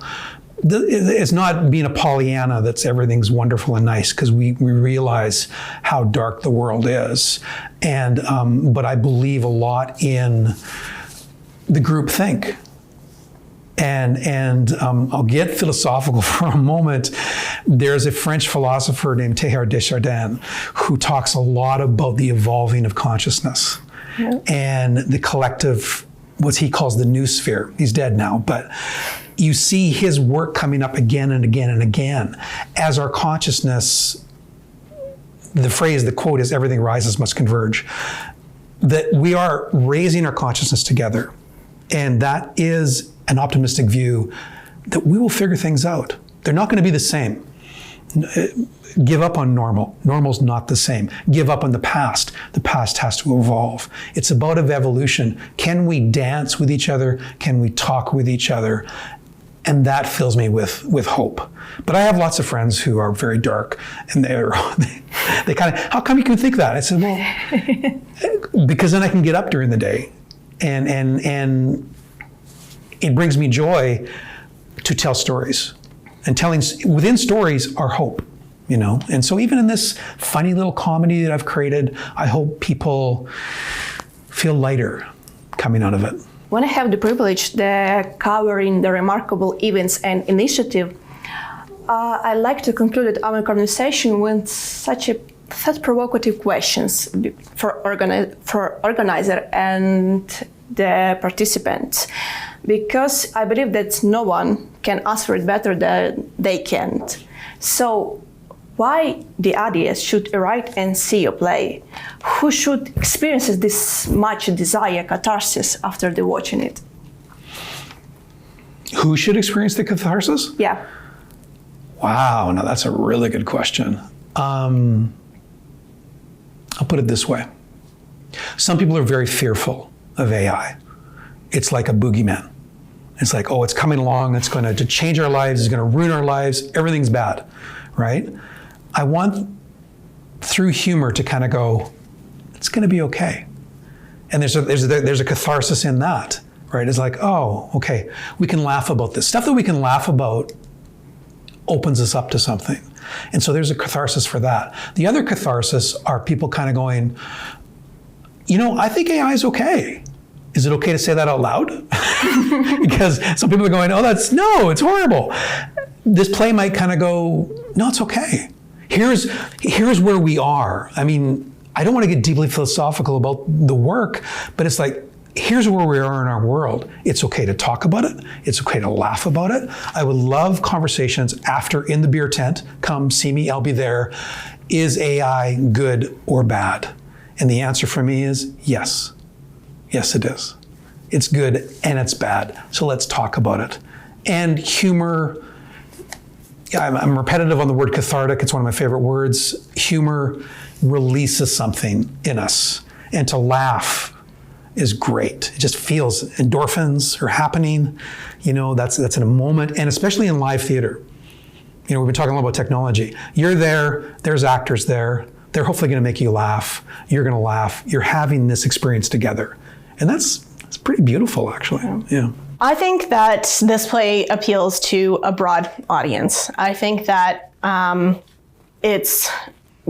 It's not being a Pollyanna that's everything's wonderful and nice, because we realize how dark the world is. And but I believe a lot in the group think. And I'll get philosophical for a moment. There's a French philosopher named Teilhard de Chardin who talks a lot about the evolving of consciousness and the collective, what he calls the new sphere. He's dead now, but you see his work coming up again and again and again as our consciousness, the quote is, everything rises must converge, that we are raising our consciousness together. And that is an optimistic view that we will figure things out. They're not going to be the same. Give up on normal. Normal's not the same. Give up on the past. The past has to evolve. It's about evolution. Can we dance with each other? Can we talk with each other? And that fills me with hope. But I have lots of friends who are very dark, and they kind of, how come you can think that? I said, well, because then I can get up during the day and it brings me joy to tell stories. And within stories are hope, you know? And so even in this funny little comedy that I've created, I hope people feel lighter coming out of it. When I have the privilege of covering the remarkable events and initiative, I like to conclude our conversation with such a thought-provoking questions for organizer and the participants, because I believe that no one can answer it better than they can. So, why the audience should write and see your play? Who should experience this much desire, catharsis after they watching it? Who should experience the catharsis? Yeah. Wow, now that's a really good question. I'll put it this way. Some people are very fearful of AI. It's like a boogeyman. It's like, oh, it's coming along, it's going to change our lives, it's going to ruin our lives, everything's bad, right? I want, through humor, to kind of go, it's going to be okay. And there's a catharsis in that, right? It's like, oh, okay, we can laugh about this. Stuff that we can laugh about opens us up to something. And so there's a catharsis for that. The other catharsis are people kind of going, you know, I think AI is okay. Is it okay to say that out loud? Because some people are going, oh, no, it's horrible. This play might kind of go, no, it's okay. Here's where we are. I mean, I don't want to get deeply philosophical about the work, but it's like, here's where we are in our world. It's okay to talk about it. It's okay to laugh about it. I would love conversations after in the beer tent. Come see me, I'll be there. Is AI good or bad? And the answer for me is yes. Yes, it is. It's good and it's bad. So let's talk about it. And humor, I'm repetitive on the word cathartic. It's one of my favorite words. Humor releases something in us. And to laugh is great. It just feels endorphins are happening. You know, that's in a moment, and especially in live theater. You know, we've been talking a lot about technology. You're there, there's actors there. They're hopefully going to make you laugh. You're going to laugh. You're having this experience together. And that's pretty beautiful, actually. Yeah. I think that this play appeals to a broad audience. I think that it's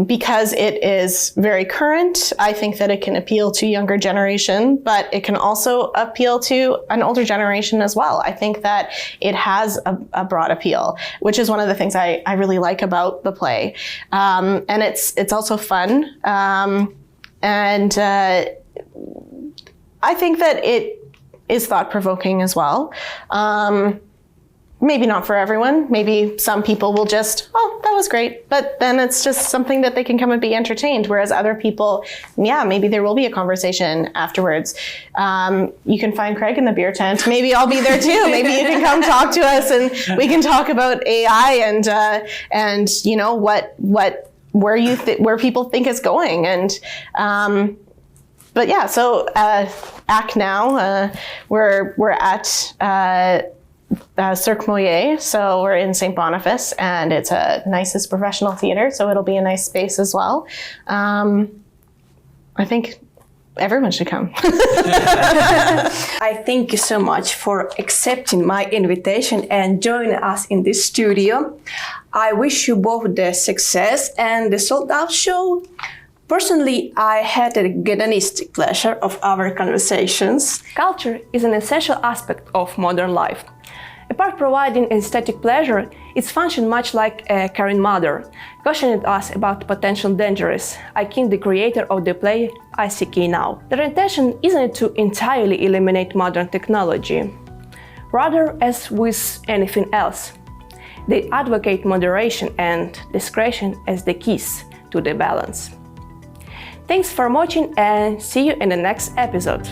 because it is very current. I think that it can appeal to younger generation, but it can also appeal to an older generation as well. I think that it has a broad appeal, which is one of the things I really like about the play. And it's also fun. And I think that it is thought-provoking as well. Maybe not for everyone. Maybe some people will just, oh, that was great. But then it's just something that they can come and be entertained. Whereas other people, yeah, maybe there will be a conversation afterwards. You can find Craig in the beer tent. Maybe I'll be there too. Maybe you can come talk to us and we can talk about AI and you know, where people think it's going. And, but yeah, so ACK NOW, we're at Cirque Moyer, so we're in St. Boniface, and it's a nicest professional theater, so it'll be a nice space as well. I think everyone should come. I thank you so much for accepting my invitation and joining us in this studio. I wish you both the success and the sold-out show. Personally, I had a hedonistic pleasure of our conversations. Culture is an essential aspect of modern life. Apart providing aesthetic pleasure, its function much like a caring mother, cautioned us about potential dangers, akin the creator of the play ACK NOW. Their intention isn't to entirely eliminate modern technology. Rather, as with anything else, they advocate moderation and discretion as the keys to the balance. Thanks for watching and see you in the next episode.